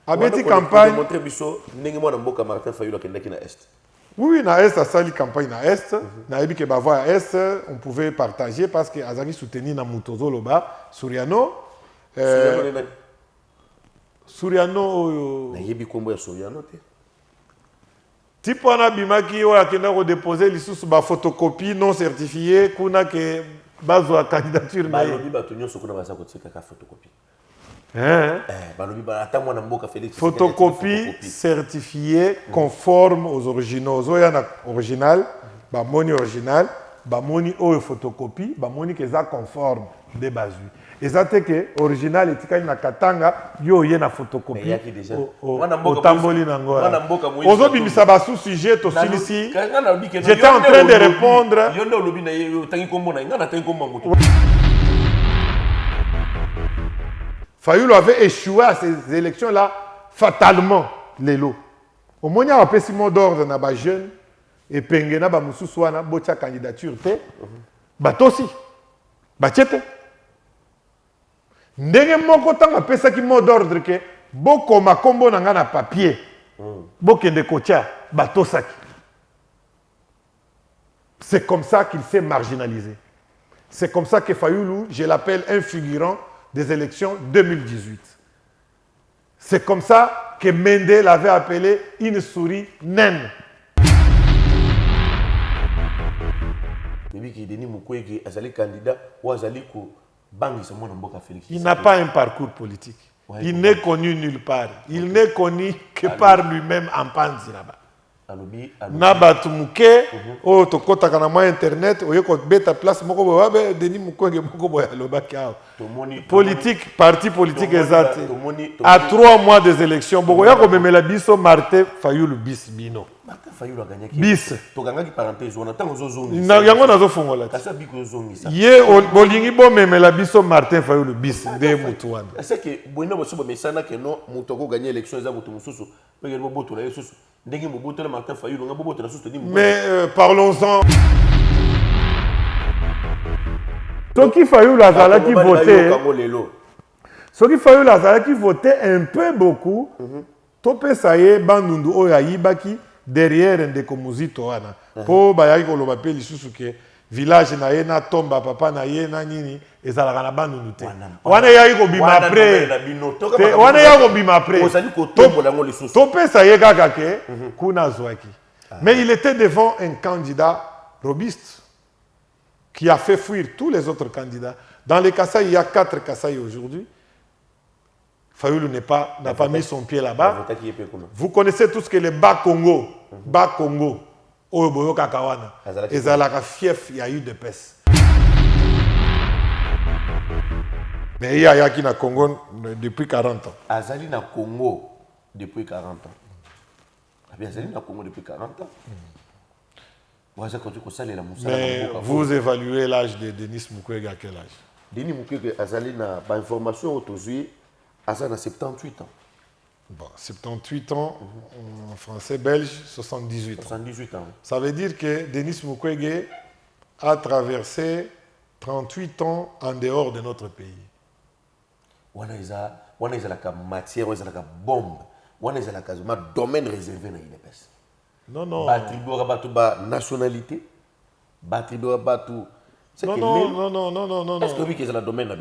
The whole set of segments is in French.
abeti campagne montrer biso ndenge mwana mboka Martin Fayulu akendaki na est. Oui, na est a sali campagne na est, na ebi ke bavoya à est, on pouvait partager parce que azaki soutenu na Mutozo Loba, Suriano. Suriano na yebi kombo ya Suriano te. Tipo na bimaki o akenda ko déposer lisusu ba photocopie non certifiée kuna ke bazo candidature na balobi bato nyonso kuna baza kotika ka photocopie. Balobi ba ata mwana mboka Félix photocopie certifiée conforme aux originaux. Zoya na original, ba moni original, ba moni o photocopie, ba moni ke za conforme de bazu. Ezate ke original etikali na katanga yo ye na photocopie. Otamboli na ngola. Ozo bimisa ba sous sujet to silisi. J'étais en train de répondre. Yondo lobi na yo tangi kombo na ngana tangi kombo moto. Fayulu avait échoué à ces élections-là fatalement, Lelo. Au moins, il y a un mot d'ordre dans les jeunes et Pengena, Bamoussousouana, Botia candidature, Batosi, Batiete. Ndenge moko tanga pesa ki mot d'ordre que boko makombo nanga na papier, bokende kotia, Batosaki. C'est comme ça qu'il s'est marginalisé. C'est comme ça que Fayulu, je l'appelle un figurant des élections 2018. C'est comme ça que Mende l'avait appelé une souris naine. Il n'a pas un parcours politique. Il n'est connu nulle part. Il n'est connu que par lui-même en Panzi là-bas. Nabatu muke o tokota kana mwa internet oye ko beta place moko bo ba Denis Mukwege moko bo ya lobaki awo politique parti politique exact à 3 mois des élections boko ya ko memela biso Martin Fayulu bis bino Martin Fayulu a gagné bis to gangaki parenthèse on attend zo zongi na yango nazo fongola kasa biko zongi ça ye bolingi bo memela biso Martin Fayulu bis de mutu wana c'est que boino bo so bo mesana que non mutu ko gagner élection za mutu mususu peke bo boto la yesusu. Mais parlons-en. Ce qu'il Fayulu Azala qui votait, ce qu'il Fayulu Azala qui votait un peu beaucoup, topé ça y est, bandundu oyayibaki derrière Ndeko Muzito wana. Po bayaki ko loba pe lisusu ke village na ye na tomba papa na ye na nini ezalaka na bandundu te. Wana yaki ko bima après. Wana yaki ko bima après. Topé ça y est kaka ke kuna zwaki. Mais il était devant un candidat robuste qui a fait fuir tous les autres candidats. Dans les Kasaï, il y a 4 Kasaï aujourd'hui. Fayulu n'a pas mis son pied là-bas. Vous connaissez tout ce que les Bas-Congo. Bas-Congo. Oyoboyo Kakawana. Ezalaka fief, il y a eu des pestes. Mais il y a Yaki na Congo depuis 40 ans. Azali na Congo depuis 40 ans. Azali na Congo depuis 40 ans. Mais vous évaluez l'âge de Denis Mukwege à quel âge? Denis Mukwege Azali na ba information aujourd'hui Azali na 78 ans. Bon, 78 ans, en français belge, 78 ans. 78 ans. Ça veut dire que Denis Mukwege a traversé 38 ans en dehors de notre pays. Wana la matière, wana la bombe, wana la domaine réservé na INPS. Non, non. Batribo rabatu ba nationalité, batribo rabatu. Non. Est-ce que oui que c'est le domaine là?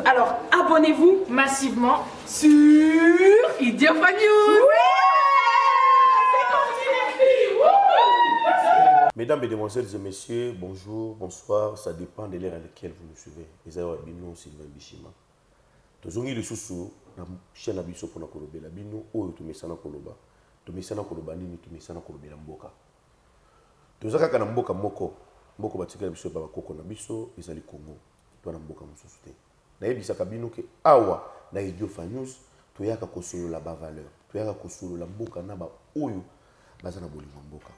Alors, abonnez-vous massivement sur Idiofa News. Mesdames, Mesdemoiselles et Messieurs, bonjour, bonsoir. Ça dépend de l'heure à laquelle vous nous suivez. Isaïe Abino, Sylvain Bichima. Tozongi le sous na chaîne na biso pour na kolobe la bino oyo tumesana koloba. Tumesana koloba nini tumesana kolobe la mboka. Tozaka kana mboka moko batikala biso ba koko na biso ezali Congo. To na mboka mususu te. Na yebisaka bino ke awa na Idiofa News toyaka kosolola ba valeur. Toyaka kosolola mboka na ba oyo bazana bolingo mboka.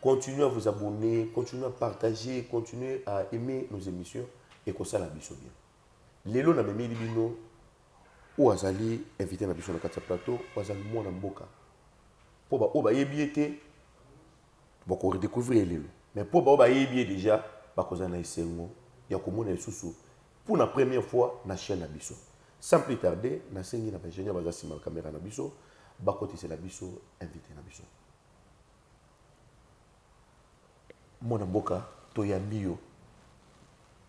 Continuez à vous abonner, continuez à partager, continuez à aimer nos émissions et que ça la biso bien. Lelo na memi libino ou azali invité na biso na kati plateau, ou azali mwana mboka. Po ba oba yebiete ba ko redécouvrir lelo. Mais po ba oba yebie déjà ba kozana isengo ya komona lisusu pour la première fois na chaîne na biso. Sans plus tarder, nasengi na ingénieur bazasi ma caméra na biso, ba côté c'est la biso invité na biso. Mona mboka to yambio.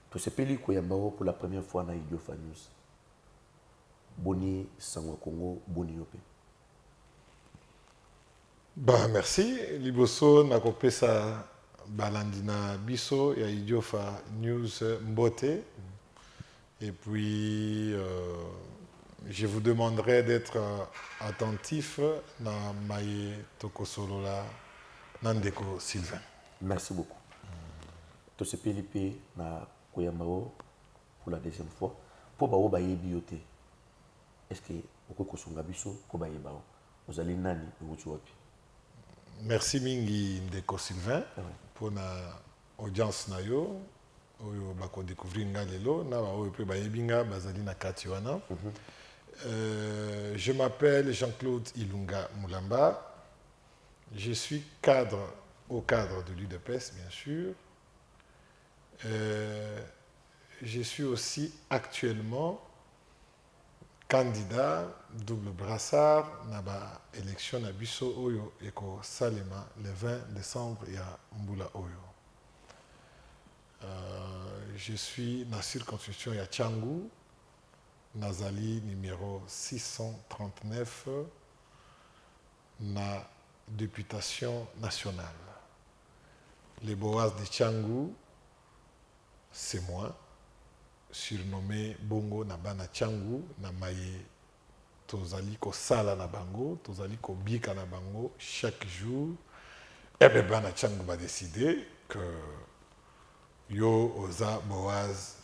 To sepeli ko yambao pour la première fois na Idiofa News. Boni Sangwa Congo, boni yope. Bah merci liboso na kopesa balandina biso ya Idiofa News mbote. Et puis je vous demanderai d'être attentif na maye tokosolola Nandeko Sylvain. Merci beaucoup. To sepeli pe na koyambao pour la deuxième fois. Po ba oba yebiote. Est-ce que vous pouvez biso ko ba yebao? Vous allez nani wuti wapi? Merci mingi Ndeko Sylvain pour la audience na yo oyo bako découvrir nga lelo na ba oyo pe ba yebinga bazali na kati wana. Je m'appelle Jean-Claude Ilunga Moulamba. Je suis au cadre de l'UDPS bien sûr. Je suis aussi actuellement candidat double brassard na ba élection na biso oyo eko salema le 20 décembre ya mbula oyo. Je suis na circonscription ya Tchangou, nazali numéro 639 na députation nationale. Les Boas de Tchangou, c'est moi, surnommé Bongo Nabana Tchangou, na maye tozali ko sala na bango, tozali ko bika na bango chaque jour. Et bien Bana Tchangou va décider que yo oza Boaz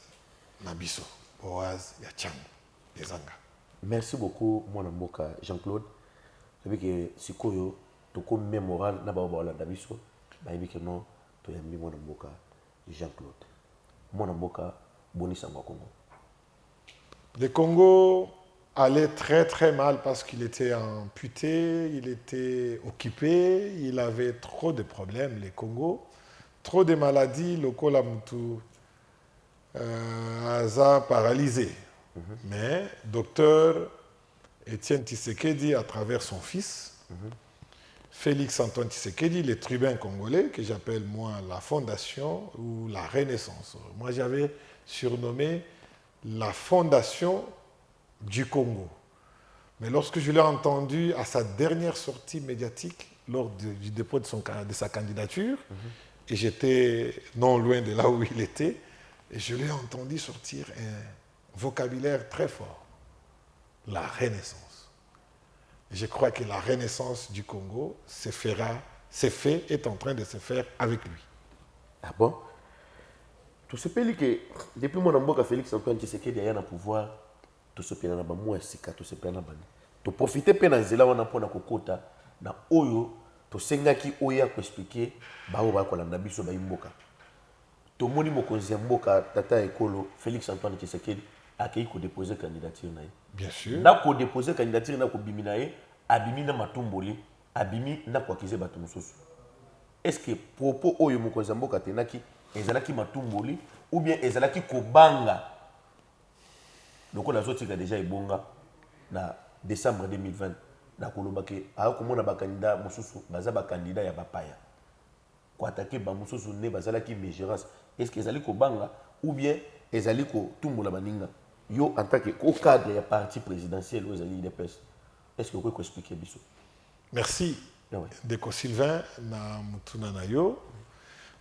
Nabiso, Boaz ya Tchangou, ezanga. Merci beaucoup mon mboka Jean-Claude. Je veux que sikoyo toko mémoral na ba ba Nabiso, ba yebi que non to yambi mon mboka Jean-Claude. Mon mboka boni Sangwa Congo. Le Congo allait très très mal parce qu'il était amputé, il était occupé, il avait trop de problèmes, le Congo, trop de maladies, le Kolamutu a paralysé. Mais docteur Étienne Tshisekedi, à travers son fils, Félix Antoine Tshisekedi, le tribun congolais, que j'appelle moi la fondation ou la renaissance. Moi j'avais surnommé la fondation du Congo. Mais lorsque je l'ai entendu à sa dernière sortie médiatique, lors du dépôt de sa candidature, et j'étais non loin de là où il était, et je l'ai entendu sortir un vocabulaire très fort, la renaissance. Et je crois que la renaissance du Congo est en train de se faire avec lui. Ah bon? Tout ce pays que depuis mon amboka Félix Antoine Tshisekedi a un pouvoir, tout ce pays na ba moi sika tout ce pays na bani. To profiter pe na zela wana pona kokota na oyo to sengaki oya ko expliquer ba o ba ko landa biso ba imboka. To moni mokonzi mboka tata ekolo Félix Antoine Tshisekedi akei ko déposer candidature na ye. Bien sûr. Na ko déposer candidature na ko bimina ye, abimi na matumboli, abimi na ko akize batu mususu. Est-ce que propos oyo mokonzi mboka tenaki ezalaki matumboli ou bien ezalaki kobanga loko la zotika déjà ebonga na décembre 2020 na kolobake a komona ba candidat mususu baza ba candidat ya bapaya ko attaquer ba mususu ne bazalaki mégérance. Est-ce que ezali kobanga ou bien ezali ko tumbola baninga yo en tant que au cadre ya parti présidentiel ou ezali IDPS? Est-ce que vous pouvez expliquer biso? Merci Ndeko Sylvain na mutuna na yo.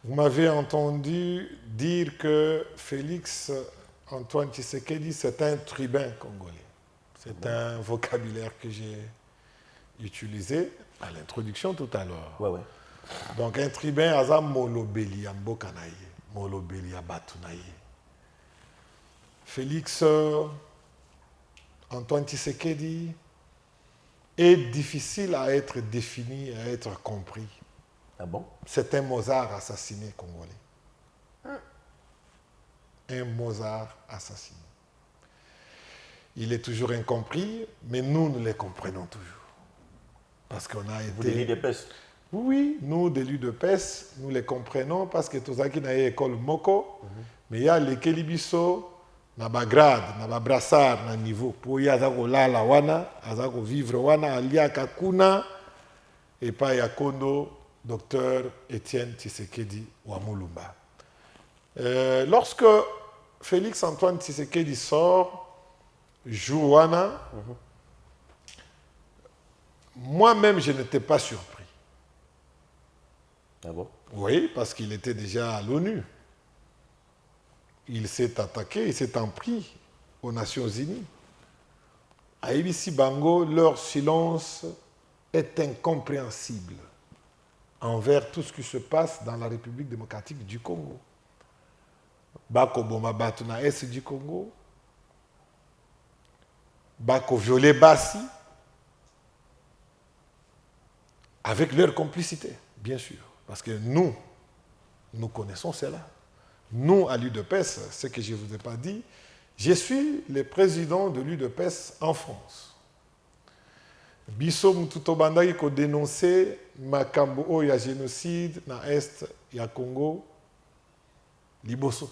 Vous m'avez entendu dire que Félix Antoine Tshisekedi, c'est un tribun congolais. C'est un vocabulaire que j'ai utilisé à l'introduction tout à l'heure. Ouais. Donc un tribun, aza molobeli ya mboka na ye, molobeli ya batu na ye. Félix Antoine Tshisekedi est difficile à être défini, à être compris. Ah bon? C'est un Mozart assassiné congolais. Un Mozart assassiné. Il est toujours incompris, mais nous le comprenons toujours. Parce qu'on a été... Vous de l'UDPS? Oui, nous de l'UDPS, nous les comprenons parce que tous qui n'a école moko, mais il y a les Kelibiso, na bagrade, na babrassard, na niveau. Pour y azako lala wana, azako vivre wana, aliaka kuna, et pas yakondo, docteur Étienne Tshisekedi Wamulumba. Lorsque Félix Antoine Tshisekedi sort, joue wana, moi-même je n'étais pas surpris. Ah bon? Oui, parce qu'il était déjà à l'ONU. Il s'est attaqué, il s'est en pris aux Nations Unies. À Ibisi Bango, leur silence est incompréhensible envers tout ce qui se passe dans la République démocratique du Congo. Bako Boma Batuna Est du Congo, Bako Violet Bassi, avec leur complicité, bien sûr. Parce que nous connaissons cela. Nous, à l'UDPS, ce que je ne vous ai pas dit, je suis le président de l'UDPS en France. Biso Mututobandaki ko dénoncé makambo ya génocide na Est ya Congo, Liboso.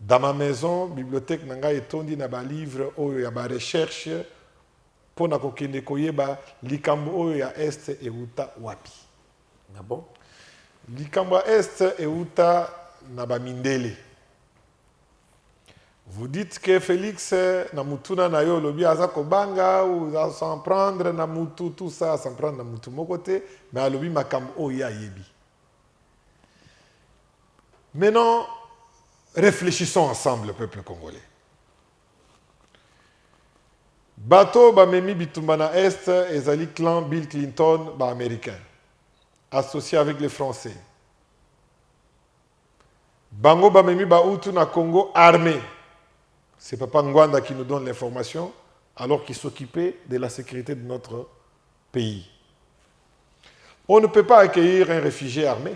Dans ma maison, bibliothèque nanga etondi na ba livre oyo ya ba recherche pour na kokende koyeba likambo oyo ya Est euta wapi. Ah bon? Likambo Est euta na ba mindele. Vous dites que Félix na mutuna na yo lobi aza kobanga ou s'en prendre na mutu tout ça s'en prendre na mutu mon côté mais a lobi makambo oyo ya yebi. Maintenant, réfléchissons ensemble, peuple congolais. Bateau Bamemi Bitumbana Est, ezali clan Bill Clinton, américain, associé avec les Français. Bango Bamemi Baoutou na Congo, armé. C'est Papa Ngwanda qui nous donne l'information, alors qu'il s'occupait de la sécurité de notre pays. On ne peut pas accueillir un réfugié armé.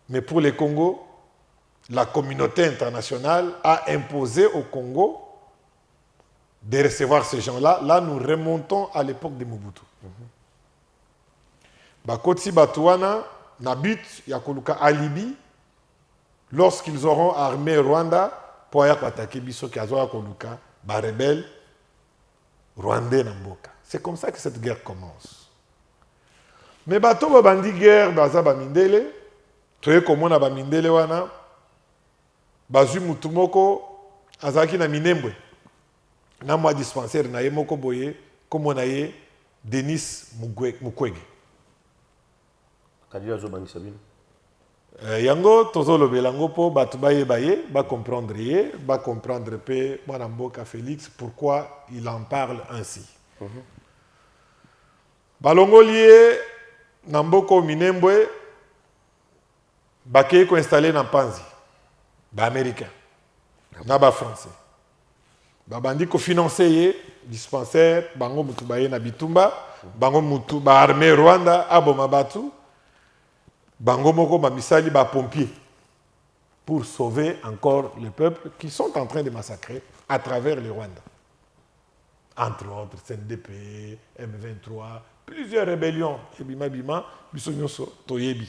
Mais pour les Congo, la communauté internationale a imposé au Congo de recevoir ces gens-là. Là, nous remontons à l'époque de Mobutu. Bakotsi Batouana, Nabut, Yakoluka Alibi, lorsqu'ils auront armé Rwanda, pour attaquer Biso Kazoa Koluka, rebelle rwandais Namboka. C'est comme ça que cette guerre commence. Mais Bato Babandi guerre, Baza Bamindele, Toye Komona Bamindele Wana, Bazu Mutumoko, Azaki na Minembwe. Na moi dispensaire na Yemoko Boye, comme na ye Denis Mukwege. Kadira Zobangi Sabine. Yango tozolo belango po batu baye ba comprendre ye, ba comprendre pe mwana mboka Félix pourquoi il en parle ainsi. Balongo lié na mboko Minembwe bakei ko installé na Panzi. Ba américain. Na ba français. Ba bandi ko financer ye dispensaire bango mutu baye na Bitumba, bango mutu ba armée Rwanda aboma batu. Bango moko bamisali ba pompiers pour sauver encore le peuple qui sont en train de massacrer à travers le Rwanda. Entre autres, CNDP, M23, plusieurs rébellions. Ebima bima, bisonyoso toyebi.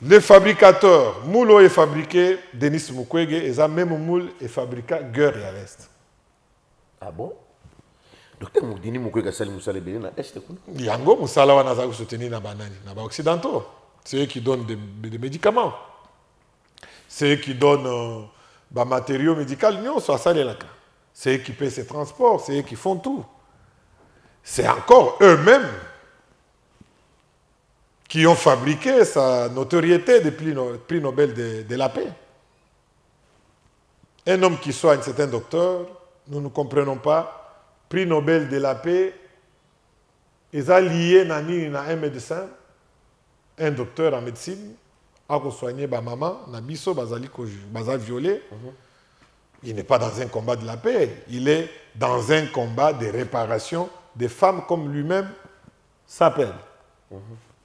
Le fabricateur, Moulo est fabriqué, Denis Mukwege, et ça même Moule est fabriqué Guerre et à l'Est. Ah bon? Docteur Moudini Mukwege Sali Moussale Béni na Est. Yango Moussala wana za soutenir na banani, na ba occidentaux. C'est eux qui donnent des médicaments. C'est eux qui donnent des matériaux médicaux. C'est eux qui paient ces transports. C'est eux qui font tout. C'est encore eux-mêmes qui ont fabriqué sa notoriété des prix Nobel de la paix. Un homme qui soigne, c'est un docteur. Nous ne comprenons pas. Prix Nobel de la paix, ils ont lié un médecin, un docteur en médecine, a soigné ma maman, Nabiso, Bazal violé. Il n'est pas dans un combat de la paix, il est dans un combat de réparation des femmes comme lui-même s'appelle.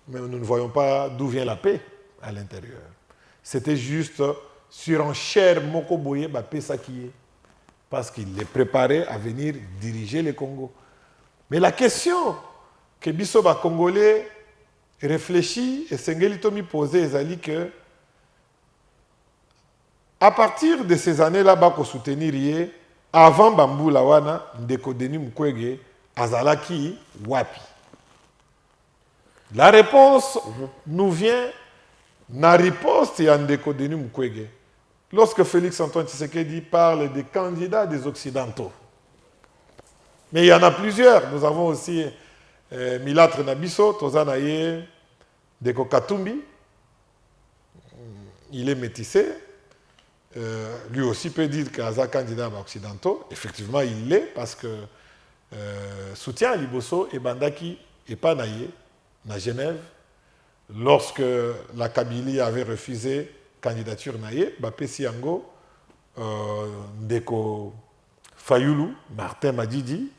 Mais nous ne voyons pas d'où vient la paix à l'intérieur. C'était juste surenchère Mokoboye, paix ça qui est. Parce qu'il est préparé à venir diriger le Congo. Mais la question que Bissoba Congolais réfléchit et Sengeli Tomi posait, c'est que À partir de ces années-là, bako soutenir yé, avant Bambula wana, Ndeko Denis Mukwege, azalaki wapi. La réponse nous vient na riposte ya Ndeko Denis Mukwege. Lorsque Félix Antoine Tshisekedi parle des candidats des Occidentaux. Mais il y en a plusieurs. Nous avons aussi Milatre Nabiso, Tozanaye, Ndeko Katumbi. Il est métissé. Lui aussi peut dire qu'il est un candidat occidentaux. Effectivement, il l'est parce que soutien à Liboso et Bandaki et pas naïe, à Genève, lorsque la Kabylie avait refusé candidature naïe, Bapé Siango, Ndeko Fayulu, Martin Madidi,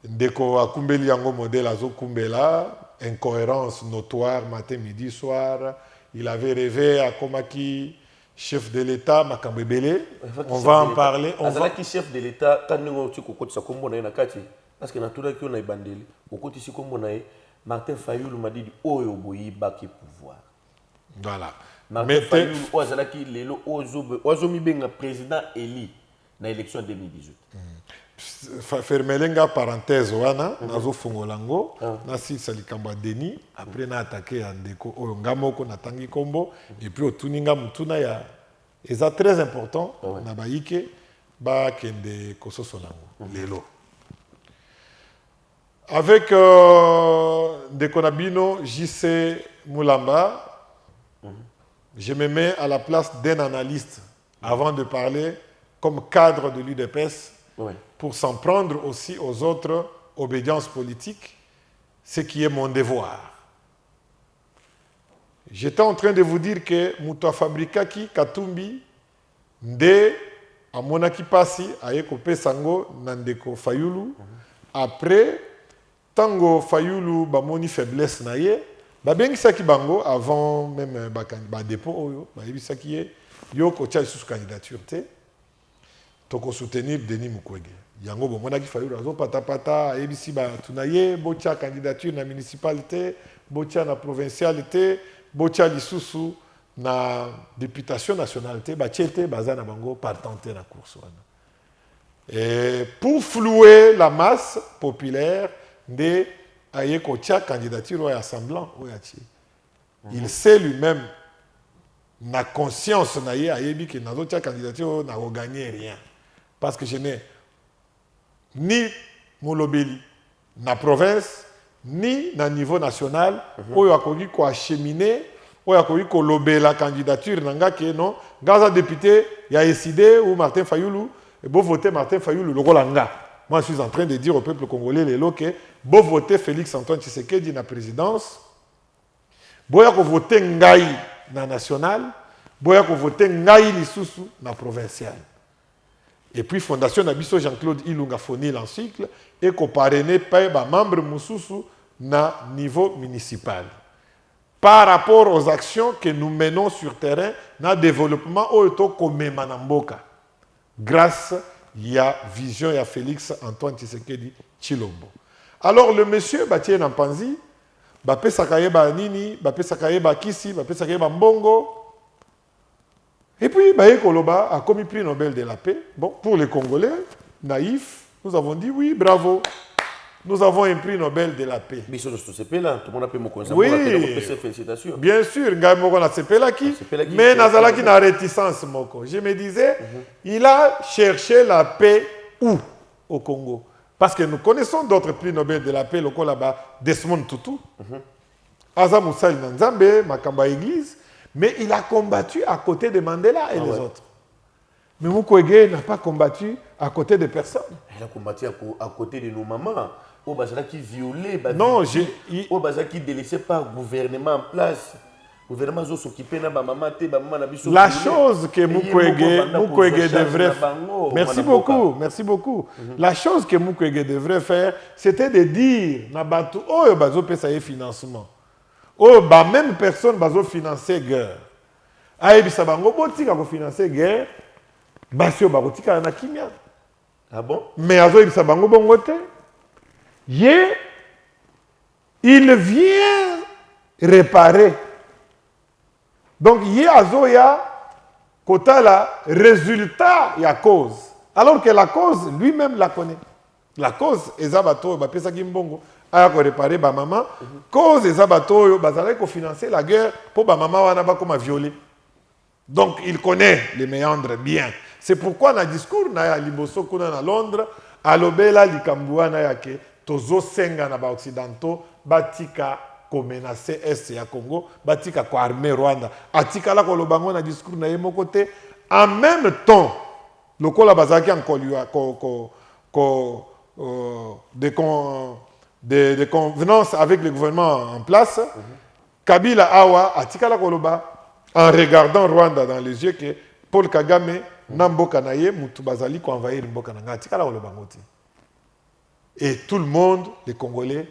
Ndeko Akumbeli Yango modèle Azo Kumbela, incohérence notoire matin, midi, soir. Il avait rêvé à Komaki, chef de l'État, Makambebele. On va en parler. On va qui chef de l'État, quand nous avons dit ça comme on a kati, parce que naturellement qu'on a bandeli, au côté ici comme on a Martin Fayulu m'a dit oh yoboyi baki pouvoir. Voilà. Martin Fayulu ozalaki lelo ozomi benga président élu na élection 2018. Fermelenga parenthèse wana nazo fongolango na si salikamba Denis après na attaqué ya ndeko oyo ngamoko na tangi kombo et puis otuninga mutuna ya eza très important na baike ba kende kososolango lelo avec ndeko nabino JC Mulamba. Je me mets à la place d'un analyste avant de parler comme cadre de l'UDPS pour s'en prendre aussi aux autres obédiences politiques, ce qui est mon devoir. J'étais en train de vous dire que Moutoua Fabrikaki Katumbi Nde Amonaki Pasi Ayekope Sango Nandeko Fayulu. Après, Tango Fayulu Bamoni faiblesse naye. Babengisaki bango avant même ba dépôt oyo bayebisaki ye yo ko tia sous candidature te toko soutenir Denis Mukwege yango bomonaki Fayulu azo pata ayebisi ba tunaye botia candidature na municipalité botia na provincialité botia lisusu na députation nationalité ba tiete bazana bango partante na course wana et pour flouer la masse populaire de aye kotia candidature ou assemblant ou yachi. Il sait lui-même na conscience na ye ayebi que na zotia candidature na gagner rien parce que je n'ai ni molobeli na province ni na niveau national oyo akoki ko acheminer oyo akoki ko lobela candidature nanga ke non gaza député ya décidé ou Martin Fayulu et beau voter Martin Fayulu lokola nga. Moi, je suis en train de dire au peuple congolais, les locaux, bon voter Félix Antoine Tshisekedi na présidence, boya ko voter Ngai na national, boya ko voter Ngai lisusu na provincial. Et puis Fondation Nabiso Jean-Claude Ilunga Foni l'encycle et ko parrainé par membre mususu na niveau municipal. Par rapport aux actions que nous menons sur terrain, na développement oto komema na mboka. Grâce il y a vision, il y a Félix Antoine Tshisekedi Chilombo. Alors le monsieur Batie Nampanzi, Bapé Sakayeba Nini, Bapé Sakayeba Kisi, Bapé Sakayeba Mbongo. Et puis Baye Koloba a commis prix Nobel de la paix. Bon, pour les Congolais, naïfs, nous avons dit oui, bravo. Nous avons un prix Nobel de la paix. Oui, félicitations. Bien sûr, mais Nazalaki n'a réticence. Je me disais, il a cherché la paix où au Congo? Parce que nous connaissons d'autres prix Nobel de la paix, le là-bas, Desmond Tutu, Asa Moussa Nzambe, Makamba Église, mais il a combattu à côté de Mandela et les autres. Mais Mukwege n'a pas combattu à côté de personne. Il a combattu à côté de nos mamans. Au Bazala qui violait, au Bazala qui délaissait pas le gouvernement en place. Le gouvernement s'occupait de ma maman, la chose que Mukwege devrait faire. Merci beaucoup. La chose que Mukwege devrait faire, c'était de dire, Nabatu, oh, bazo pesa financement. Oh, même personne bazo financer guerre. Aïe, bisabango, botika ko financer guerre. Basio barotika na kimia. Ah bon? Mais azo bisabango bongote. Il vient réparer. Donc, il y a Azoya, Kota la résultat et à cause. Alors que la cause, lui-même la connaît. La cause, Ezabato, Bapesa Kimbongo, a réparé ma maman. Cause, Ezabato, Bazalé, ko financer la guerre pour ma maman, Wanaba, comme violé. Donc, il connaît les méandres bien. C'est pourquoi, dans le discours, na Liboso, kuna na Londres, à l'obéla, l'Ikambouana, yake, tozo senga na ba occidentaux, batika, ko menacer Est ya Congo, batika, ko armée Rwanda. Atika la ko lobango na discours na yemo côté. En même temps, le Kola Bazaki en des convenances avec le gouvernement en place, Kabila Awa, Atika la Koloba, en regardant Rwanda dans les yeux, que Paul Kagame, Namboka Naye, Moutou Bazali, ko envahir Mboka Nanga, Atika la Koloba Ngoti. Et tout le monde, les Congolais,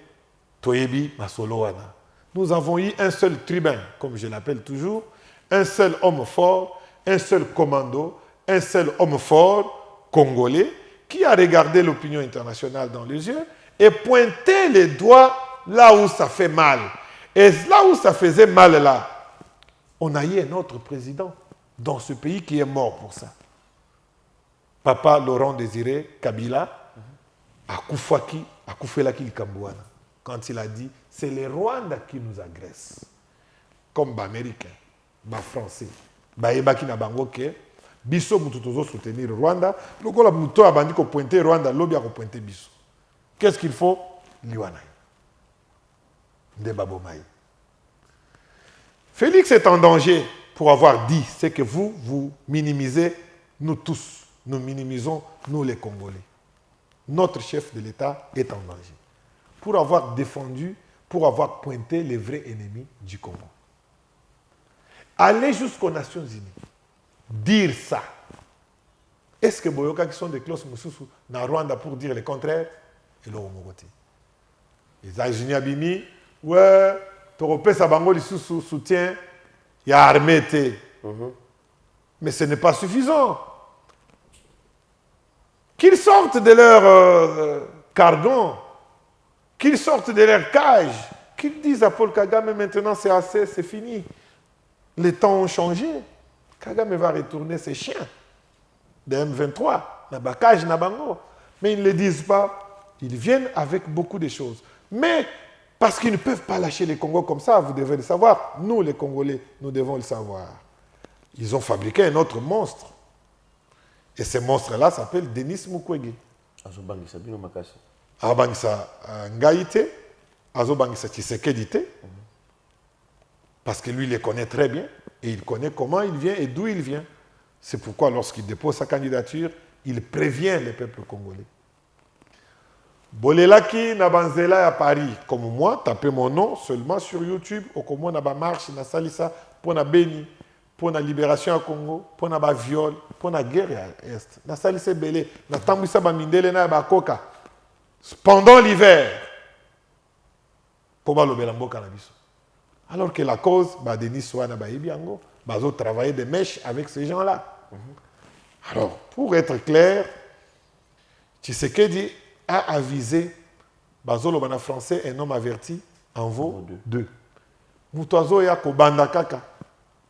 Toyebi, Masoloana. Nous avons eu un seul tribun, comme je l'appelle toujours, un seul homme fort, un seul commando, un seul homme fort, congolais, qui a regardé l'opinion internationale dans les yeux et pointé les doigts là où ça fait mal. Et là où ça faisait mal, là, on a eu un autre président dans ce pays qui est mort pour ça. Papa Laurent Désiré Kabila, à Koufelaki Kambouana, quand il a dit, c'est les Rwandais qui nous agressent, comme les Américains, les Français, les Bangoke, biso mutu tozo soutenir Rwanda, lokola muto abandi ko pointer Rwanda, lobi a ko pointer biso. Qu'est-ce qu'il faut? Liwana. Ndebabomai. Félix est en danger pour avoir dit ce que vous minimisez, nous tous, nous minimisons, nous les Congolais. Notre chef de l'État est en danger. Pour avoir défendu, pour avoir pointé les vrais ennemis du Congo. Aller jusqu'aux Nations Unies. Dire ça. Est-ce que Boyoka qui sont des clauses Moussoussou dans Rwanda pour dire le contraire? Et le Romogoti. Les États-Unis Abimi, ouais, Toropé Sabango Lissoussou soutient, il y a armée. Mais ce n'est pas suffisant. Qu'ils sortent de leur cargon, qu'ils sortent de leur cage, qu'ils disent à Paul Kagame maintenant c'est assez, c'est fini. Les temps ont changé. Kagame va retourner ses chiens de M23, Nabakaj, Nabango. Mais ils ne le disent pas. Ils viennent avec beaucoup de choses. Mais parce qu'ils ne peuvent pas lâcher les Congos comme ça, vous devez le savoir. Nous, les Congolais, nous devons le savoir. Ils ont fabriqué un autre monstre. Et ce monstre-là s'appelle Denis Mukwege. Azobangisa Bino Makasi. Azobangisa Ngaïte, Azobangisa Tshisekedi. Parce que lui, il les connaît très bien. Et il connaît comment il vient et d'où il vient. C'est pourquoi lorsqu'il dépose sa candidature, il prévient les peuples congolais. Bolelaki Nabanzela à Paris, comme moi, tapez mon nom seulement sur YouTube, ou comme moi, Naba marche, na salisa, pour na béni, pour la libération à Congo, pour la viol, pour la guerre à l'Est. Na salisa belé, na tambouissa ba mindele na ba koka. Pendant l'hiver, pour ba lobelambo cannabis. Alors que la cause, bah, Denis Souana Baïbiango, bah, ils ont travaillé des mèches avec ces gens-là. Alors, pour être clair, Tshisekedi a avisé, Bazolo Bana français, un homme averti, en vaut deux. Moutazo ya Kobanda Kaka.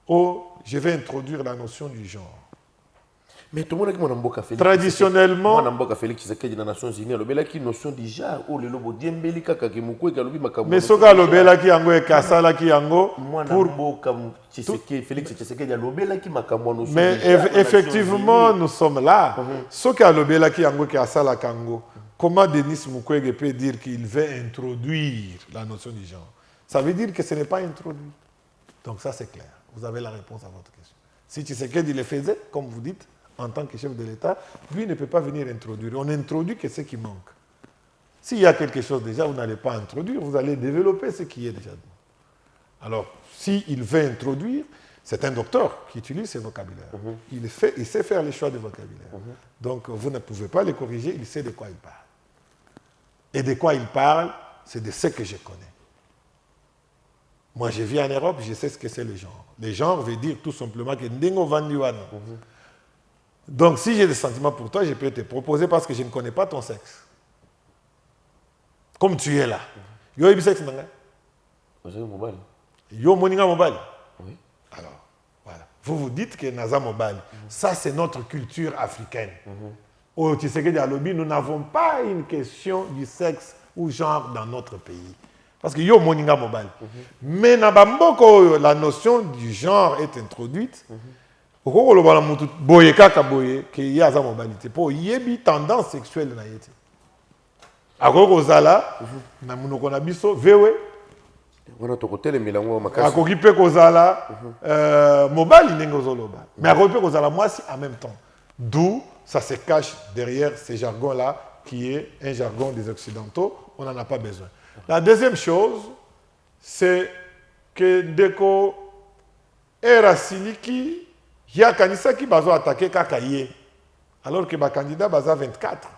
Oh, je vais introduire la notion du genre. Mais tout le monde a dit que traditionnellement, mais ce que l'obéla qui yango et Kassala qui yango mais effectivement nous sommes là. Ce que l'obéla qui yango et Kassala kango, comment Denis Mukwege peut dire qu'il veut introduire la notion du genre? Ça veut dire que ce n'est pas introduit. Donc ça c'est clair. Vous avez la réponse à votre question. Si Tshisekedi le faisait, comme vous dites, en tant que chef de l'État, lui ne peut pas venir introduire. On n'introduit que ce qui manque. S'il y a quelque chose déjà, vous n'allez pas introduire, vous allez développer ce qui est déjà. Alors, s'il veut introduire, c'est un docteur qui utilise ces vocabulaires. Il sait faire les choix de vocabulaire. Donc, vous ne pouvez pas les corriger, il sait de quoi il parle. Et de quoi il parle, c'est de ce que je connais. Moi, je vis en Europe, je sais ce que c'est le genre. Le genre veut dire tout simplement que Ndengo Vandiwana. Donc, si j'ai des sentiments pour toi, je peux te proposer parce que je ne connais pas ton sexe. Comme tu es là. Yo sexe nanga. Yo moninga mobile. Oui. Alors, voilà. vous dites que Naza Mobali. Ça, c'est notre culture africaine. Au Tshisekedi Alobi, nous n'avons pas une question du sexe ou genre dans notre pays. Parce que yo moninga Mobali. Mais na bamboko, la notion du genre est introduite. Pourquoi le bala mutu boye kaka boye que y a za Mobali pour yebi tendance sexuelle na yete. Akoko zala na munoko na biso vewe. On a ton côté les milango makasi. Akoki pe kozala Mobali ndenge zoloba. Mais akoki pe kozala mwasi en même temps. D'où ça se cache derrière ce jargon-là qui est un jargon des Occidentaux. On n'en a pas besoin. La deuxième chose, c'est que Ndeko Erasiliki, il y a kanisa qui bazo attaquer Kakaye, alors que le candidat baza 24.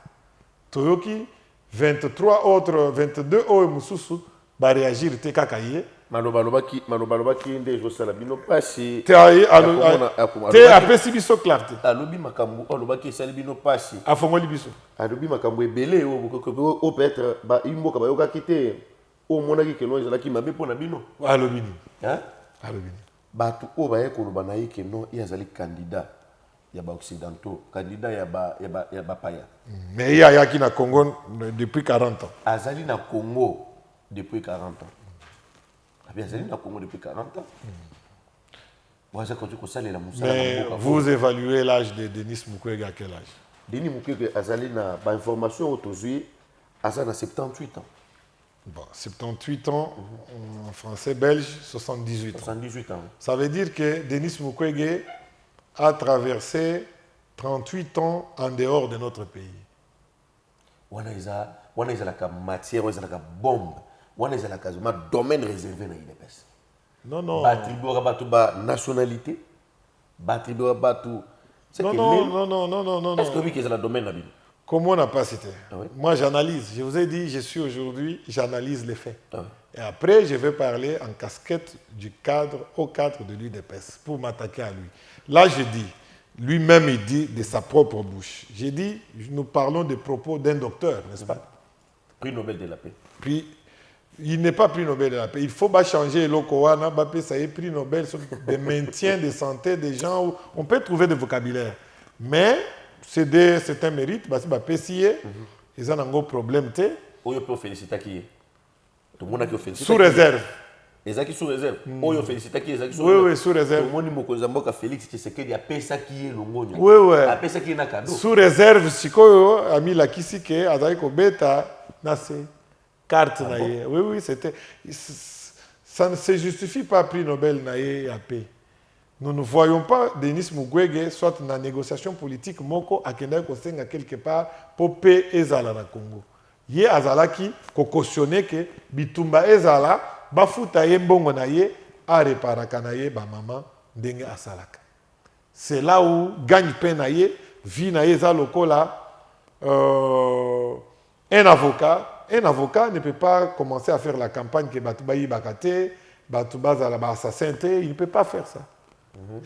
Toyoki, 23 autres, 22 autres Moussousou, va réagir te Kakaye. Malobalobaki nde josala bino pasi. Te apesi biso clarté. Alobi makambo alobaki esali bino pasi. Afongoli biso. Alobi makambo ebele o peut-être ba imboka ba yokaki te o monaki ke no ezalaki mabe pona bino. Alobi ni. Hein? Alobi ni. Batu o ba yekoloba na yeke no yazali candidat ya ba occidentaux, candidat ya ba paya. Mais il y a qui na Congo depuis 40 ans. Azali na Congo depuis 40 ans. Azali na Congo depuis 40 ans. Mais vous évaluez l'âge de Denis Mukwege à quel âge? Denis Mukwege azali na ba information autour azali na 78 ans. Bon, 78 ans, en français belge, 78 ans. 78 ans. Ça veut dire que Denis Mukwege a traversé 38 ans en dehors de notre pays. Wana ezalaka matière, wana ezalaka bombe, wana ezalaka domaine réservé na IDPS. Non, non. Batribuera batu ba nationalité, batribuera batu. Non. Est-ce que oui que c'est le domaine là? Comment on n'a pas cité? Ah oui? Moi, j'analyse. Je vous ai dit, je suis aujourd'hui, j'analyse les faits. Ah oui. Et après, je vais parler en casquette au cadre de l'UDPS pour m'attaquer à lui. Là, je dis, lui-même, il dit de sa propre bouche. J'ai dit, nous parlons des propos d'un docteur, n'est-ce pas? Prix Nobel de la paix. Puis, il n'est pas prix Nobel de la paix. Il faut pas changer l'Okowana, ça y est, prix Nobel de maintien de santé des gens. Où on peut trouver des vocabulaires. Mais, c'est un mérite, parce que ils ont un gros problème. Oyo peut féliciter qui? Tout le monde a félicité. Sous réserve. Ezaki sous réserve. Oyo féliciter qui? Ezaki sous réserve. Oui, sous réserve. Tout le monde Mokozamboka Félix Tshisekedi a payé ça qui est longonyo. Oui. A payé ça qui est na cadeau. Sous réserve, sikoyo ami la kisike azali ko beta na se carte na ye. Oui, c'était ça ne se justifie pas prix Nobel na ye a paix. Nous ne voyons pas Denis Mukwege soit dans la négociation politique moko akenda ko senga quelque part pour paix ezala na Congo. Ye azalaki ko cautionner que bitumba ezala bafuta ye mbongo na ye a reparaka na ye ba maman ndenge asalaka. C'est là où gagne peine na ye, vie na ye za lokola un avocat ne peut pas commencer à faire la campagne que batuba yi bakate, batuba za la assassin, il ne peut pas faire ça.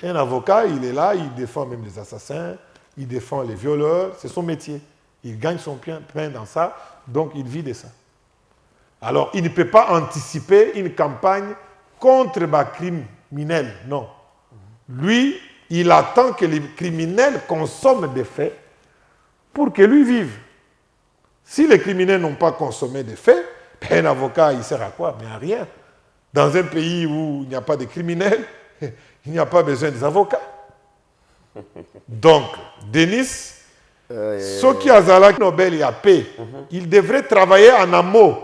Un avocat, il est là, il défend même les assassins, il défend les violeurs, c'est son métier. Il gagne son pain dans ça, donc il vit de ça. Alors, il ne peut pas anticiper une campagne contre les criminels, non. Lui, il attend que les criminels consomment des faits pour que lui vive. Si les criminels n'ont pas consommé des faits, un avocat, il sert à quoi? Mais à rien. Dans un pays où il n'y a pas de criminels, il n'y a pas besoin des avocats. Donc, Denis, ceux qui ont Nobel et a paix, il devrait travailler en amont.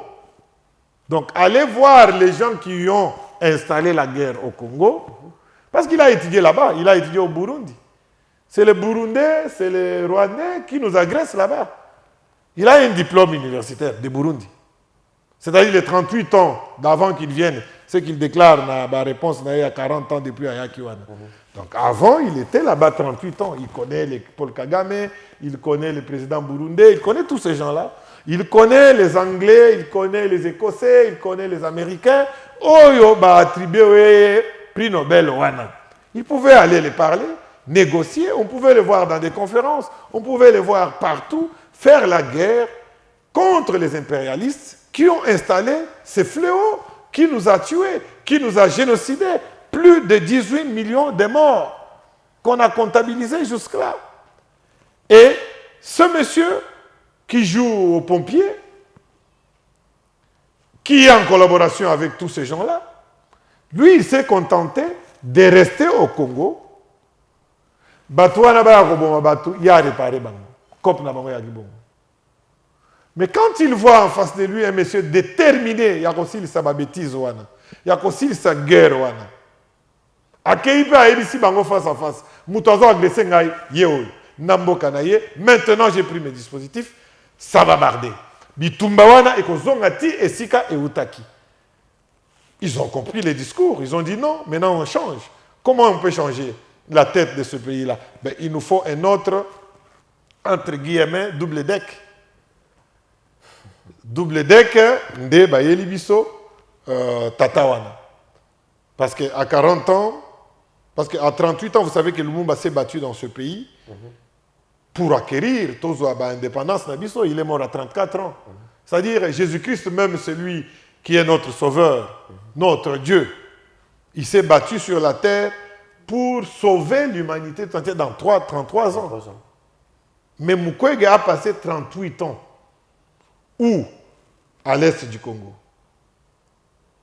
Donc, allez voir les gens qui ont installé la guerre au Congo, parce qu'il a étudié là-bas, il a étudié au Burundi. C'est les Burundais, c'est les Rwandais qui nous agressent là-bas. Il a un diplôme universitaire de Burundi. C'est-à-dire les 38 ans d'avant qu'il vienne, ce qu'il déclare dans la réponse il y a 40 ans depuis Ayakiwana. Donc avant, il était là-bas 38 ans. Il connaît les Paul Kagame, il connaît le président burundais, il connaît tous ces gens-là. Il connaît les Anglais, il connaît les Écossais, il connaît les Américains. Oyo ba attribué prix Nobel Wana. Il pouvait aller les parler, négocier, on pouvait les voir dans des conférences, on pouvait les voir partout, faire la guerre contre les impérialistes qui ont installé ces fléaux, qui nous a tués, qui nous a génocidés. Plus de 18 millions de morts. qu'on a comptabilisé jusque-là. Et ce monsieur qui joue aux pompiers, qui est en collaboration avec tous ces gens-là, lui, il s'est contenté de rester au Congo. Mais quand il voit en face de lui un monsieur déterminé, il y a aussi sa bêtise, il y a aussi sa guerre. Face à face. Maintenant, j'ai pris mes dispositifs, ça va barder. Ils ont compris les discours. Ils ont dit non, maintenant on change. Comment on peut changer la tête de ce pays-là? Il nous faut un autre, entre guillemets, double deck. Double deck, nde bayeli biso tatawana. Parce qu'à 40 ans, parce qu'à 38 ans, vous savez que Lumumba s'est battu dans ce pays pour acquérir l'indépendance. Il est mort à 34 ans. C'est-à-dire, Jésus-Christ, même celui qui est notre sauveur, notre Dieu, il s'est battu sur la terre pour sauver l'humanité dans 33 ans. Mais Mukwege a passé 38 ans. Où? À l'est du Congo.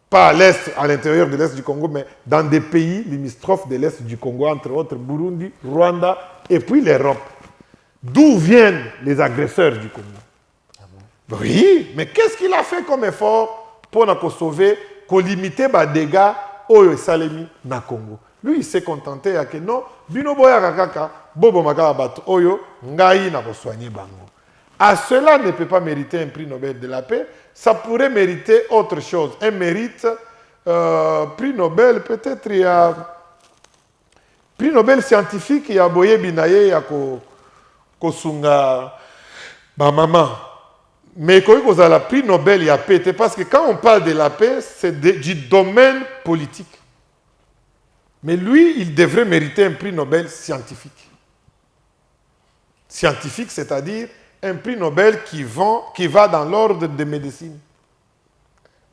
Pas à l'est, à l'intérieur de l'est du Congo, mais dans des pays limitrophes de l'est du Congo, entre autres Burundi, Rwanda et puis l'Europe. D'où viennent les agresseurs du Congo? Oui, mais qu'est-ce qu'il a fait comme effort pour nous sauver, pour limiter les dégâts au Salemi na Congo? Lui, il s'est contenté à que non, bino boya kakaka, bobo makaba bato oyo, ngai na ko soigner bango. À cela ne peut pas mériter un prix Nobel de la paix, ça pourrait mériter autre chose. Un mérite, prix Nobel, peut-être il y a prix Nobel scientifique, il y a Boye Binaye, il y a Kosunga, ma maman. Mais quand on a le prix Nobel, il y a paix, parce que quand on parle de la paix, c'est du domaine politique. Mais lui, il devrait mériter un prix Nobel scientifique. Scientifique, c'est-à-dire un prix Nobel qui va dans l'ordre de médecine.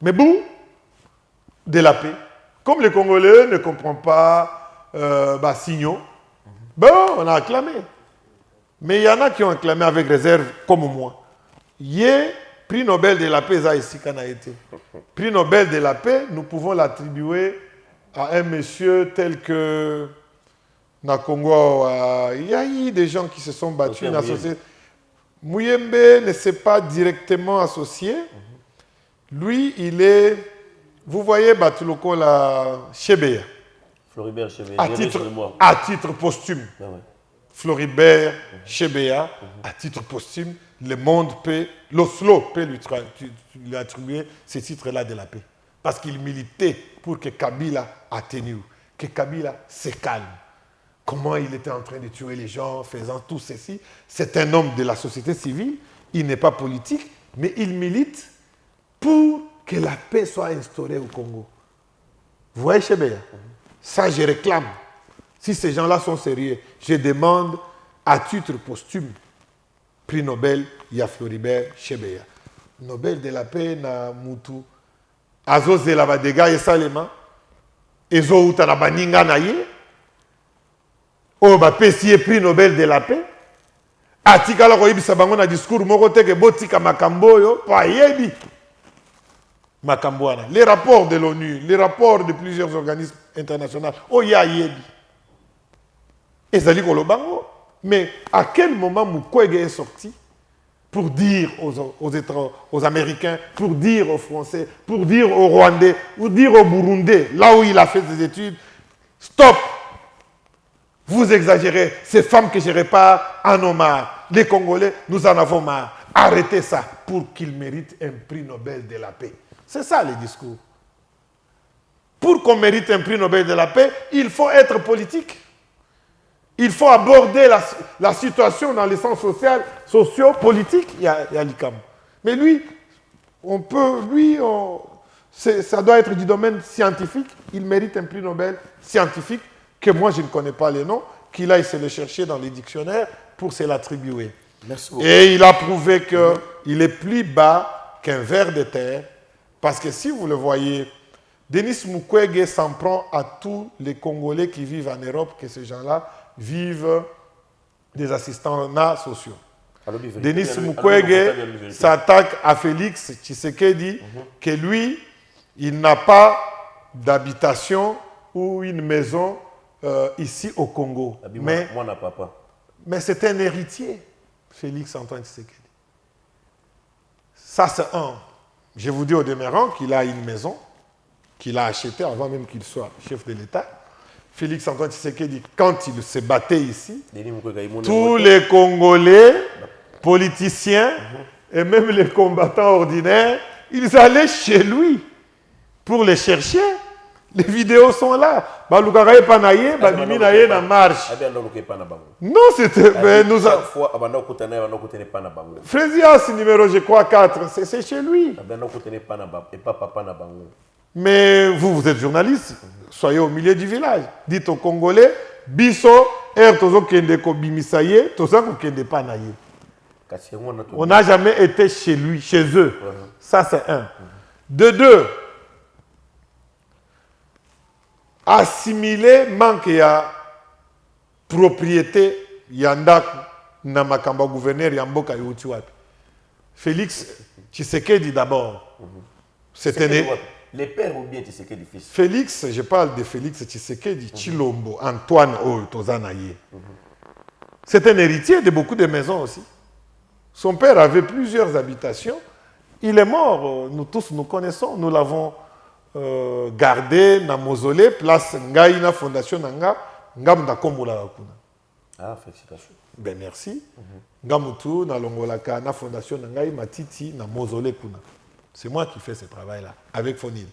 Mais bout de la paix. Comme les Congolais ne comprennent pas signaux, on a acclamé. Mais il y en a qui ont acclamé avec réserve, comme moi. Prix Nobel de la paix, ça ici qu'on a été. Prix Nobel de la paix, nous pouvons l'attribuer à un monsieur tel que na Congo. Il y a eu des gens qui se sont battus. Muyembe ne s'est pas directement associé. Lui, il est, vous voyez, Batuloko la Chebeya. Floribert Chebeya. À titre posthume. Ah ouais. Floribert Chebeya, à titre posthume, le monde peut, l'Oslo peut lui attribuer ce titre-là de la paix. Parce qu'il militait pour que Kabila atténue, que Kabila se calme. Comment il était en train de tuer les gens, faisant tout ceci. C'est un homme de la société civile, il n'est pas politique, mais il milite pour que la paix soit instaurée au Congo. Vous voyez, Chebeya? Ça, je réclame. Si ces gens-là sont sérieux, je demande à titre posthume, prix Nobel, il y a Floribert Chebeya. Nobel de la paix, na Moutou. Azo Zelava Dega et Salema. Ezo Utana Baninga Naye. Oh, pesi prix Nobel de la paix. Atika la koyibi sabango na discours moko teke botika makambo yo pa yebi. Makambo wana. Les rapports de l'ONU, les rapports de plusieurs organismes internationaux. Oh ya yebi. Ezali kolobango. Mais à quel moment Mukwege est sorti pour dire aux Américains, pour dire aux Français, pour dire aux Rwandais, pour dire aux Burundais, là où il a fait ses études, stop! Vous exagérez, ces femmes que je répare en ont marre. Les Congolais, nous en avons marre. Arrêtez ça pour qu'ils méritent un prix Nobel de la paix. C'est ça le discours. Pour qu'on mérite un prix Nobel de la paix, il faut être politique. Il faut aborder la situation dans le sens social, socio-politique. Il y a l'ICAM. Mais lui, ça doit être du domaine scientifique. Il mérite un prix Nobel scientifique que moi je ne connais pas les noms, qu'il aille se le chercher dans les dictionnaires pour se l'attribuer. Et il a prouvé qu'il est plus bas qu'un ver de terre, parce que si vous le voyez, Denis Mukwege s'en prend à tous les Congolais qui vivent en Europe, que ces gens-là vivent des assistants sociaux. Denis Mukwege Mukwege s'attaque à Félix Tshisekedi que lui, il n'a pas d'habitation ou une maison ici au Congo. Mais c'est un héritier, Félix Antoine Tshisekedi. Ça, c'est un. Je vous dis au demeurant qu'il a une maison qu'il a achetée avant même qu'il soit chef de l'État. Félix Antoine Tshisekedi, quand il se battait ici, tous les Congolais, politiciens et même les combattants ordinaires, ils allaient chez lui pour les chercher. Les vidéos sont là. Balukaraye Panaye, Babimi Naye na marche. Non, c'était. Frézias numéro, je crois, 4, c'est chez lui. Mais vous êtes journaliste, soyez au milieu du village. Dites aux Congolais, Bisso, Tozo Kende Kobimisaye, Tozo Kende Panaye. On n'a jamais été chez lui, chez eux. Ça, c'est un. De deux, assimiler manque ya propriété yandak na makamba gouverneur yamboka yuti wapi. Félix Tshisekedi d'abord. C'était les pères ou bien Tshisekedi fils. Félix, je parle de Félix Tshisekedi, Chilombo, Antoine Tozanaye. C'est un héritier de beaucoup de maisons aussi. Son père avait plusieurs habitations. Il est mort, nous tous nous connaissons, nous l'avons gardé dans le mausolée, place Ngaï, na fondation Nanga, Ngam Kombola Kuna. Ah, félicitations. Ben merci. Ngamutu, na Longolaka, na fondation Nangaï, Matiti, na mausolée Kuna. C'est moi qui fais ce travail-là, avec Fonil.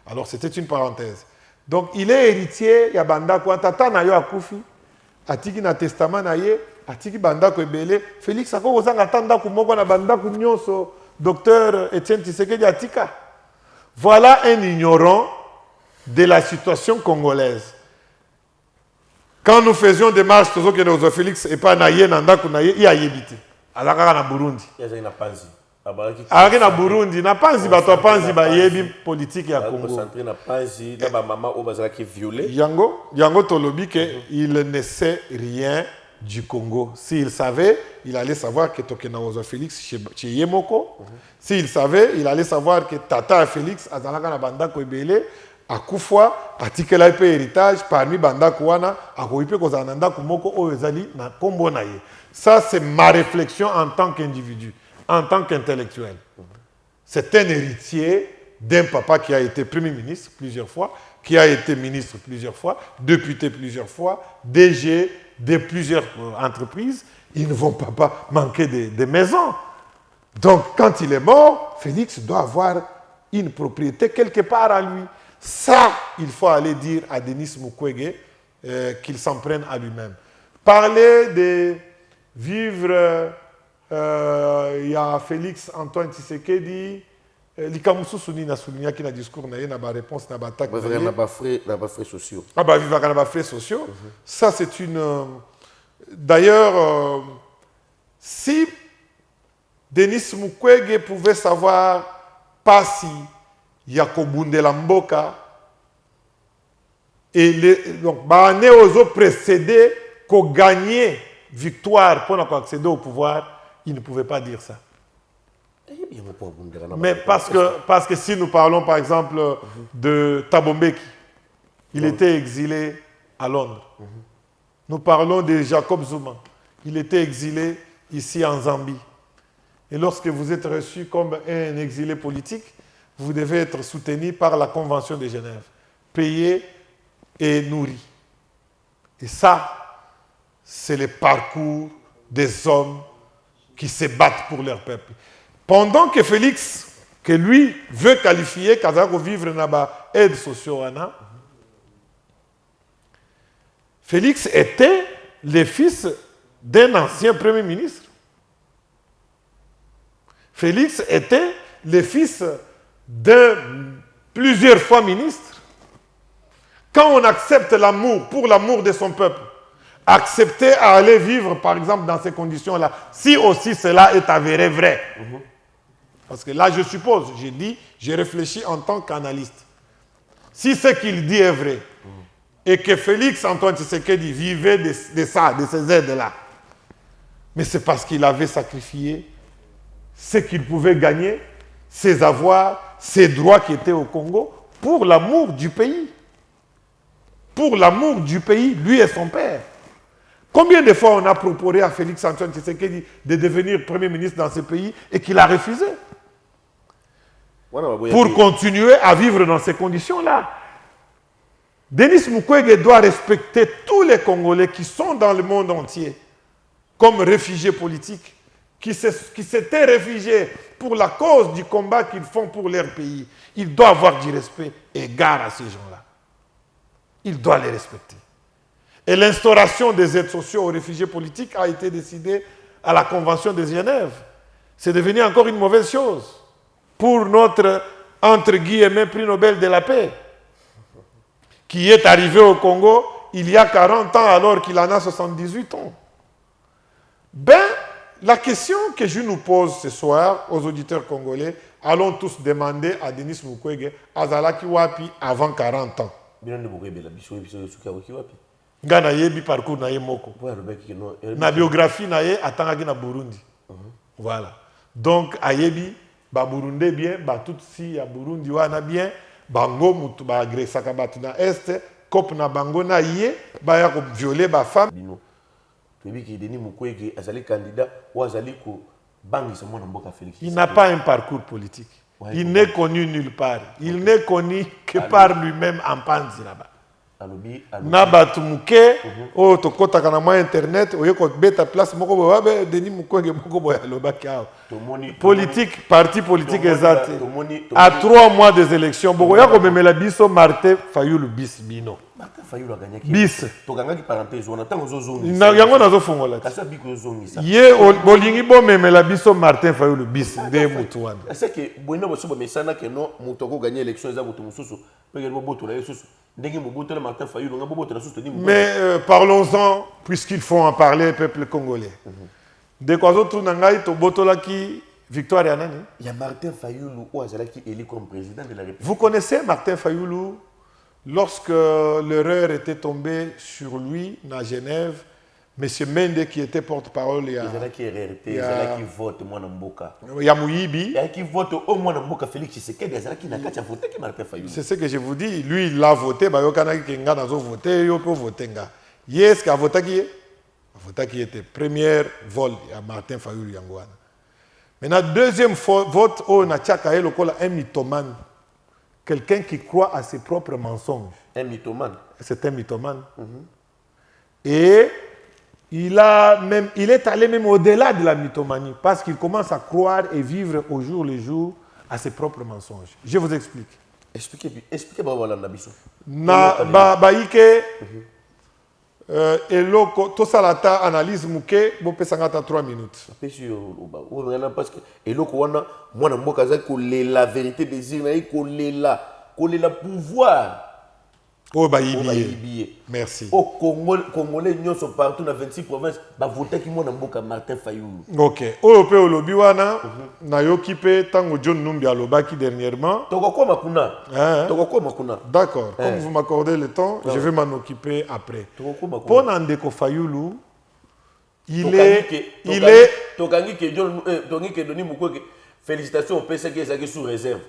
Alors, c'était une parenthèse. Donc, il est héritier, Yabanda Kwa, Tata Nayo Akufi, Atiki na testament Naye, Atiki Banda Kwebele, Félix Ako Ozanga Tanda Kumoko na Banda Kumnyoso, docteur Etienne Tshisekedi Atika. Voilà un ignorant de la situation congolaise. Quand nous faisions des marches, Félix et pas Naye, Nanda Kunaye, il y a Yébité. Alaka na Burundi. Il y a une panzi. Ari na Burundi, na panzi bato panzi ba yebi politique ya Congo. Concentré na panzi, na ba maman au bazala qui violé. Yango tolobi que il ne sait rien du Congo. S'il savait, il allait savoir que Tokena Ozo Félix chez Yemoko. S'il savait, il allait savoir que Tata Félix azalaka na banda ko ebele akufwa atikela pe héritage parmi banda kuana akoipe kozananda kumoko o ezali na kombo na ye. Ça c'est ma réflexion en tant qu'individu. En tant qu'intellectuel. C'est un héritier d'un papa qui a été Premier ministre plusieurs fois, qui a été ministre plusieurs fois, député plusieurs fois, DG de plusieurs entreprises. Ils ne vont pas manquer de maisons. Donc, quand il est mort, Félix doit avoir une propriété quelque part à lui. Ça, il faut aller dire à Denis Mukwege qu'il s'en prenne à lui-même. Parler de vivre... Il y a Félix Antoine Tshisekedi, Likamusu Souni na souligné qui na discours na réponse na attaque. Na ba frais sociaux. Ah bah vivre na ba frais sociaux. Ça c'est une. D'ailleurs, si Denis Mukwege pouvait savoir pas si Yakobundela Mboka et donc bah Néozo précédé qu'au gagner victoire pour accéder au pouvoir. Il ne pouvait pas dire ça. Mais parce que si nous parlons par exemple de Thabo Mbeki, il était exilé à Londres. Nous parlons de Jacob Zuma, il était exilé ici en Zambie. Et lorsque vous êtes reçu comme un exilé politique, vous devez être soutenu par la Convention de Genève, payé et nourri. Et ça, c'est le parcours des hommes qui se battent pour leur peuple. Pendant que Félix, que lui veut qualifier Kazako vivre dans l'aide sociale, Félix était le fils d'un ancien premier ministre. Félix était le fils d'un plusieurs fois ministre. Quand on accepte l'amour pour l'amour de son peuple, accepter à aller vivre, par exemple, dans ces conditions-là, si aussi cela est avéré vrai. Parce que là, je suppose, je réfléchis en tant qu'analyste. Si ce qu'il dit est vrai, et que Félix Antoine Tshisekedi vivait de ça, de ces aides-là. Mais c'est parce qu'il avait sacrifié ce qu'il pouvait gagner, ses avoirs, ses droits qui étaient au Congo, pour l'amour du pays. Pour l'amour du pays, lui et son père. Combien de fois on a proposé à Félix Antoine Tshisekedi de devenir Premier ministre dans ce pays et qu'il a refusé? Pour continuer à vivre dans ces conditions-là. Denis Mukwege doit respecter tous les Congolais qui sont dans le monde entier comme réfugiés politiques, qui s'étaient réfugiés pour la cause du combat qu'ils font pour leur pays. Il doit avoir du respect égard à ces gens-là. Il doit les respecter. Et l'instauration des aides sociales aux réfugiés politiques a été décidée à la Convention de Genève. C'est devenu encore une mauvaise chose pour notre, entre guillemets, prix Nobel de la paix, qui est arrivé au Congo il y a 40 ans alors qu'il en a 78 ans. Ben, la question que je nous pose ce soir aux auditeurs congolais, allons tous demander à Denis Mukwege, Azalaki Wapi avant 40 ans. Ngana yebi parcours na ye moko. Na biographie na ye atangaki na Burundi. Voilà. Donc ayebi ba Burundi bien, ba tutsi ya Burundi wana bien, bango mutu ba agresaka batu na est, kop na bango na ye, ba ya ko violer ba femme. Il n'a pas un parcours politique. Il n'est connu nulle part. Il n'est connu que par lui-même en Panzi là-bas. Nabatu muke o tokota kana mwa internet oye ko beta place moko bo ba Denis Mukwege moko bo ya lobaki awo politique parti politique exact à 3 mois des élections boko ya ko memela biso Martin Fayulu bis bino Martin Fayulu a gagné bis to gagné parenthèse on attend ozozongi na yango nazo fongola kasa biko ozongisa ye bolingi bo memela biso Martin Fayulu bis de mutu wana c'est que bueno boso bo mesana que non mutu ko gagner élection za mutu mususu peke bo boto la yesusu. Mais parlons-en, puisqu'il faut en parler, peuple congolais. De quoi d'autre nangai to botolaki Victoire Yanani? Il y a Martin Fayulu ou Azalaki élu comme président de la République. Vous connaissez Martin Fayulu? Lorsque l'erreur était tombée sur lui à Genève, M. Mende qui était porte-parole, il y a qui vote moi Mboka. Il y a Mouyibi. Il y a qui vote au moins Mboka Félix Tshisekedi, il y a qui n'a qu'à voter qui Martin Fayulu. C'est ce que je vous dis. Lui, il a voté, bah yokana ki nga nazo voté, yo peut voter nga. Yes, qui a voté qui? A voté qui était première vol à Martin Fayulu Yangwana. Maintenant deuxième vote au na tchaka e lokola un mythomane. Quelqu'un qui croit à ses propres mensonges. Un mythomane. C'est un mythomane. Et il est allé même au-delà de la mythomanie parce qu'il commence à croire et vivre au jour le jour à ses propres mensonges. Je vous explique. Expliquez voilà Nabiso. Baïke eloko to salata analyse muke bo pesangata 3 minutes. Parce que eloko wana mwana mboka za ko la vérité désir na ko la pouvoir. Oh, merci. Au Congolais, nous sommes partout dans 26 provinces. Bah, voter qui m'a mboka Martin Fayulu. Ok. Au pe au lobby wana na yokipe tango John Numbi a lobaki dernièrement. Toko makuna. Toko makuna. D'accord. Comme vous m'accordez le temps, je vais m'en occuper après. Pour Nandeko Fayulu, il est. Tokangi que John, Tokangi que Denis Mukwege. Félicitations au PC qui est sous réserve.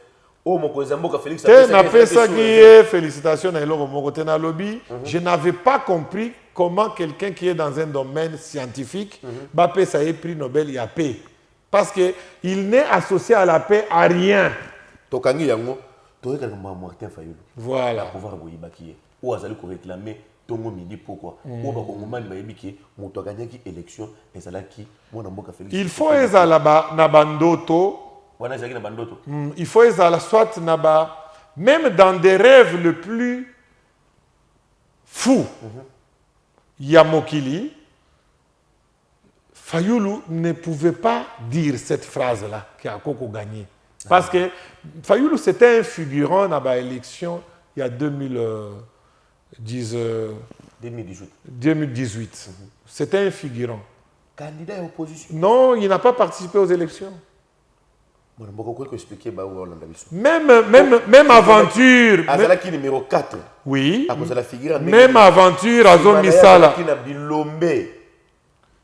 Félicitations à lobby. Je n'avais pas compris comment quelqu'un qui est dans un domaine scientifique va payer ça prix Nobel et paix. Parce qu'il n'est associé à la paix à rien. Voilà. Il faut Nabandoto. Il faut soit même dans des rêves le plus fous. Yamokili, Fayulu ne pouvait pas dire cette phrase-là qui a gagné. Parce que Fayulu, c'était un figurant dans l'élection il y a 2018. C'était un figurant. Candidat à l'opposition? Non, il n'a pas participé aux élections. Même aventure. Azalaki numéro 4. Oui. Figure même aventure à Zomisala.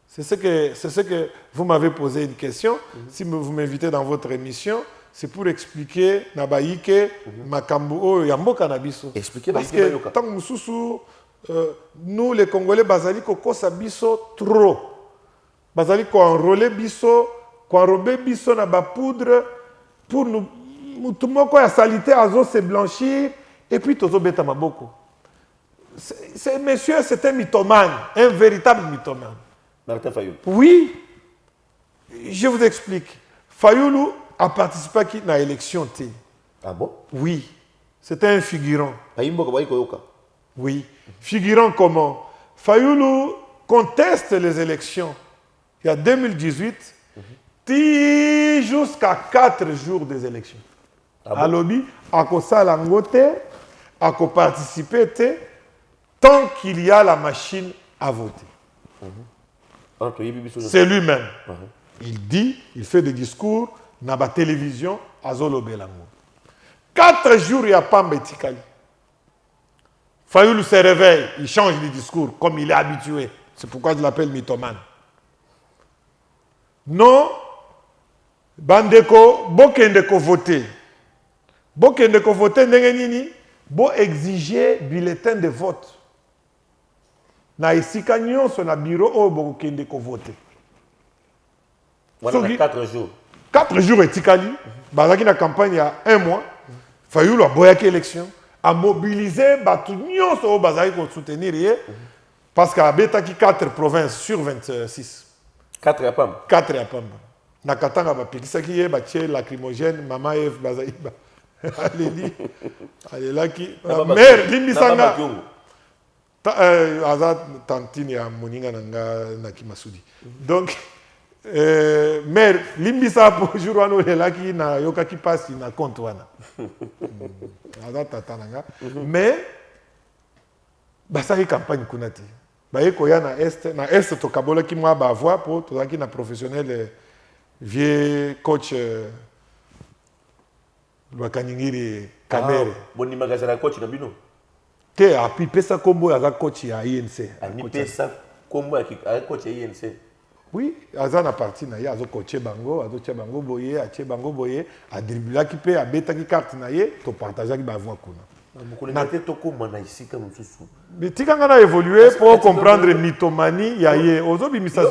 C'est ce que vous m'avez posé une question. Si vous m'invitez dans votre émission, c'est pour expliquer Nabaïke, Makambo, Yambo Kanabiso. Expliquez parce que tant que nous les Congolais, Bazali Kokosa Biso trop. Bazali ko enrôler Biso, ko enrober Biso na ba poudre pour nous tout le monde a salité azo se blanchir et puis tozo beta maboko. Monsieur, c'est un mythomane, un véritable mythomane. Martin Fayoulou. Oui, je vous explique. Fayoulou a participé à l'élection. Ah bon? Oui, c'était un figurant. Oui, figurant comment? Fayoulou conteste les élections. Il y a 2018, jusqu'à 4 jours des élections. À lobby, à Kosalangote, à participer tant qu'il y a la machine à voter. C'est lui-même. Il dit, il fait des discours dans la télévision à Zolo Belango. 4 jours, il n'y a pas Mbetikali. Fayoulou se réveille, il change de discours comme il est habitué. C'est pourquoi je l'appelle mythomane. Non, Bandeko, Bokendeko voter. Bokendeko voter, Nengenini, Bo exiger bulletin de vote. Na esika nyonso na bureau oyo bokende ko voter. Voilà 4 jours. 4 jours etikali, bazaki na campagne il y a 1 mois. Fayoulou a boyaki élection, a mobilisé batu nyonso oyo bazaki ko soutenir ye parce que abetaki 4 provinces sur 26. 4 ya pamba. 4 ya pamba. Na katanga ba pikisaki ye ba tie lacrymogène, mama Eve bazaki ba. Alelaki mère limbisanga. Aza tantine ya moninga nanga na Kimasudi. Donc mère limbisa pour jour wana olelaki na yokaki pasi na compte wana. Aza tata nanga. Mais basaki campagne kuna te. Baye koya na est to kabola ki mwa ba voix pour tozaki na professionnel vieux coach Lwakaningiri Kamere. Boni magazine coach na bino. Te api pesa kombo ya coach ya INC. Ani pesa kombo ya coach ya INC. Oui, aza na parti na ye azo coacher bango, azo tia bango boye, a tia bango boye, a dribbler pe a beta ki carte na ye, to partager ki ba voix kuna. Na te toko mana ici comme susu. Mais tika ngana évoluer pour comprendre mythomanie ya ye. Ozo bimisa.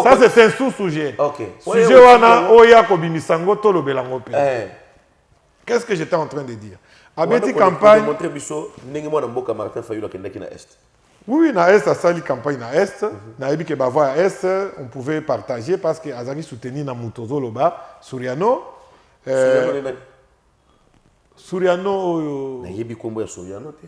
Ça c'est un sous-sujet. OK. Sujet wana oya ko bimisango to lobelango pe. Qu'est-ce que j'étais en train de dire? Abeti campagne. Montrer biso ndenge mwana mboka Martin Fayoulou akendaki na est. Oui, na est a sali campagne na est, na ebi ke ba voix à est, on pouvait partager parce que azaki soutenu na Mutozo Loba, Suriano. Suriano na yebi kombo ya Suriano te.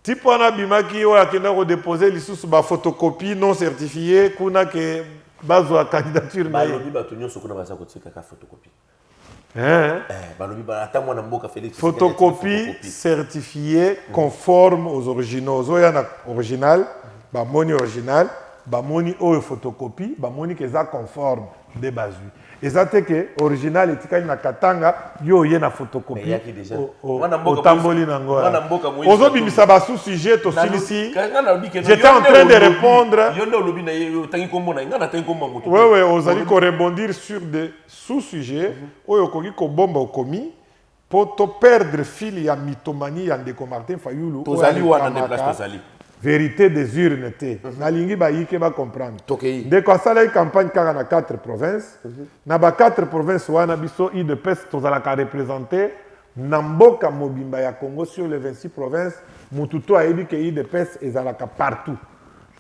Tipo na bimaki o akenda ko déposer lisusu ba photocopie non certifiée kuna ke bazwa candidature na. Ba lobi ba tunyo sokona baza ko tsika ka photocopie. Photocopie certifiée conforme aux originaux. Zoyana original, bamoni original, bamoni o photocopie, bamoni que ça conforme de basu. Et ça c'est que original etikali na katanga yo ye na photocopie. O tamboli nango. Ozo bimisa ba sous sujet to silisi. J'étais en train de répondre. Oui, ozali ko rebondir sur des sous-sujets oyo koki ko bomba okomi pour to perdre fil ya mythomanie ya ndeko Martin Fayoulou. Tozali wana ne place tozali. Vérité des urnes te. Nalingi ba yike ba comprendre. Ndeko asala campagne kaka na 4 provinces. Na ba 4 provinces wana biso IDPS tozala ka représenter na mboka mobimba ya Congo sur les 26 provinces. Mututo a dit que IDPS ezalaka partout.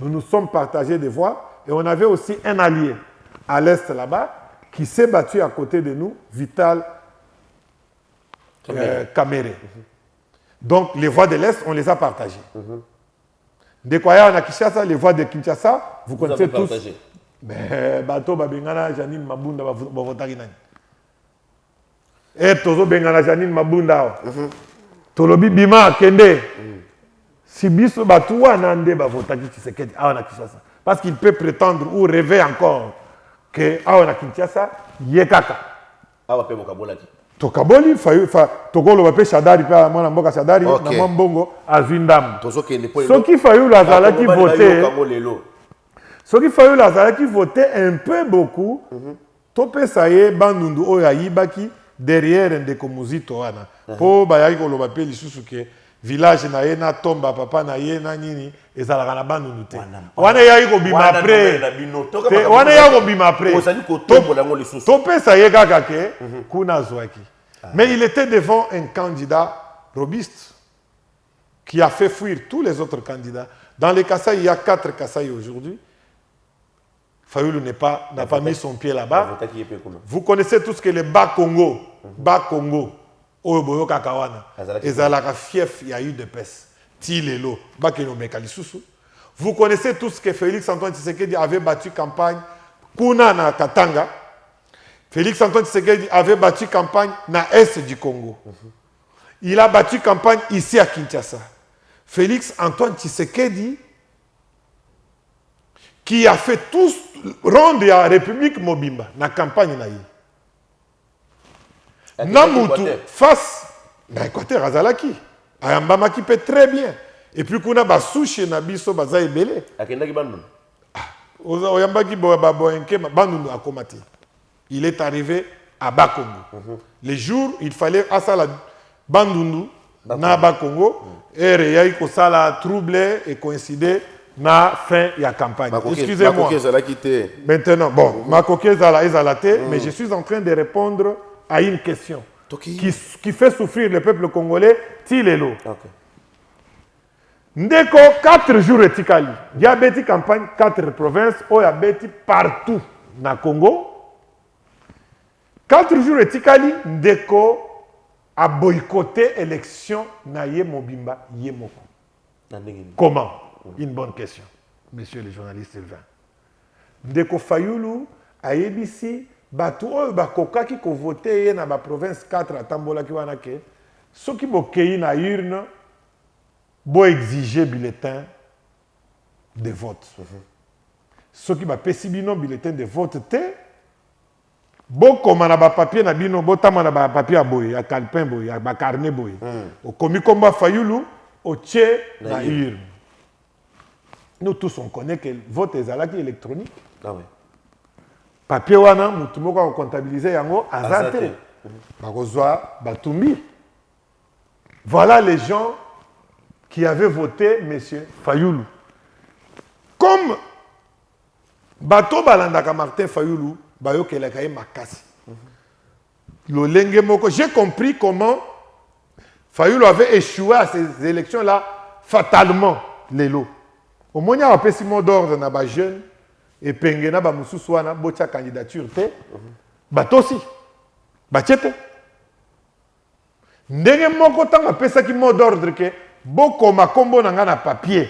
Nous nous sommes partagés des voix et on avait aussi un allié à l'est là-bas qui s'est battu à côté de nous, Vital Kamere. Donc les voix de l'est, on les a partagées. De Kwaya na Kinshasa, les voix de Kinshasa, vous connaissez tous. Mais Bato Babengana, Janine Mabunda, Bavotari Nani. Et Tozo Bengana, Janine Mabunda. Tolobi Bima, Kende. Si Biso Batoua Nande, Bavotari Tshisekedi, Awana Kinshasa. Parce qu'il peut prétendre ou rêver encore que Awana Kinshasa, Yekaka. Ah, ouais, Bokabola. Tokaboli, Tokolo va payer Chadari, mon mboka Chadari, na Mambongo, Azwindam. Ce qui Fayoulou Azala qui votait, ce qui Fayoulou Azala qui votait un peu beaucoup, Topé Saye, Bandundu Oyayi Baki, derrière Ndeko Muzito Wana. Po Bayaki Kolo va payer Lisusuke, village na ye na tomba, papa na ye na nini, ezalaka na Bandundu te. Wana yayi ko bima après. Wana yayi ko bima après. Topé Saye Kakake, Kuna Zwaki. Mais il était devant un candidat robuste qui a fait fuir tous les autres candidats. Dans les Kasaï, il y a 4 Kasaï aujourd'hui. Fayoulou n'a pas mis son pied là-bas. Vous connaissez tout ce que les Bas-Congo, Bas-Congo, Oyoboyo Kakawana, Ezalaka fief, il y a eu de peste. Tilelo, Bakeno Mekalisusu. Vous connaissez tout ce que Félix Antoine Tshisekedi avait battu campagne, Kuna na Katanga. Félix Antoine Tshisekedi avait battu campagne na Est du Congo. Il a battu campagne ici à Kinshasa. Félix Antoine Tshisekedi, qui a fait tout rond de la République Mobimba, na campagne na yi. Namutu face na Équateur Azalaki. Ayambama qui peut très bien. Et puis kuna ba souche na biso baza ebele. Akendaki bandundu. Oyambaki boenke bandundu akomati. Il est arrivé à Bas-Congo. Les jours, il fallait à la Bandundu, na Bas-Congo, et il y a troublé et coïncidé na fin de la campagne. Excusez-moi. Maintenant, bon, ma coquille mais je suis en train de répondre à une question qui fait souffrir le peuple congolais, Tilelo. Ndeko, 4 jours et Tikali. Il y a une campagne, 4 provinces, il y a partout na Congo. 4 jours et Tikali, Ndeko a boycotté l'élection Naye Mobimba Yemoko. Comment? Une bonne question, monsieur le journaliste Sylvain. Ndeko Fayoulou a yebisi batu oyo bakoka ki ko voter na ba province 4 atambola ki wana ke soki bokei na urne bo exiger bulletin de vote. Soki ba pesi bino bulletin de vote te bokoma na ba papier na bino botama na ba papier boy ya calepin boy ya ba carnet boy okomi komba Fayoulou otie na urne. Nous tous on connaît que le vote est électronique. Ah ouais. Papier wana mutu moko comptabiliser yango azate. Bakozwa batumbi. Voilà les gens qui avaient voté monsieur Fayoulou. Comme bato balandaka Martin Fayoulou bayokelaka ye makasi. Lolenge moko, j'ai compris comment Fayoulou avait échoué à ces élections-là fatalement les lots. Au moins, il y a un mot d'ordre dans les jeunes et pengena ba mususu wana bocha candidature te bato aussi bachete ndenge moko tanga pesa ki mot d'ordre ke boko makombo na nga na papier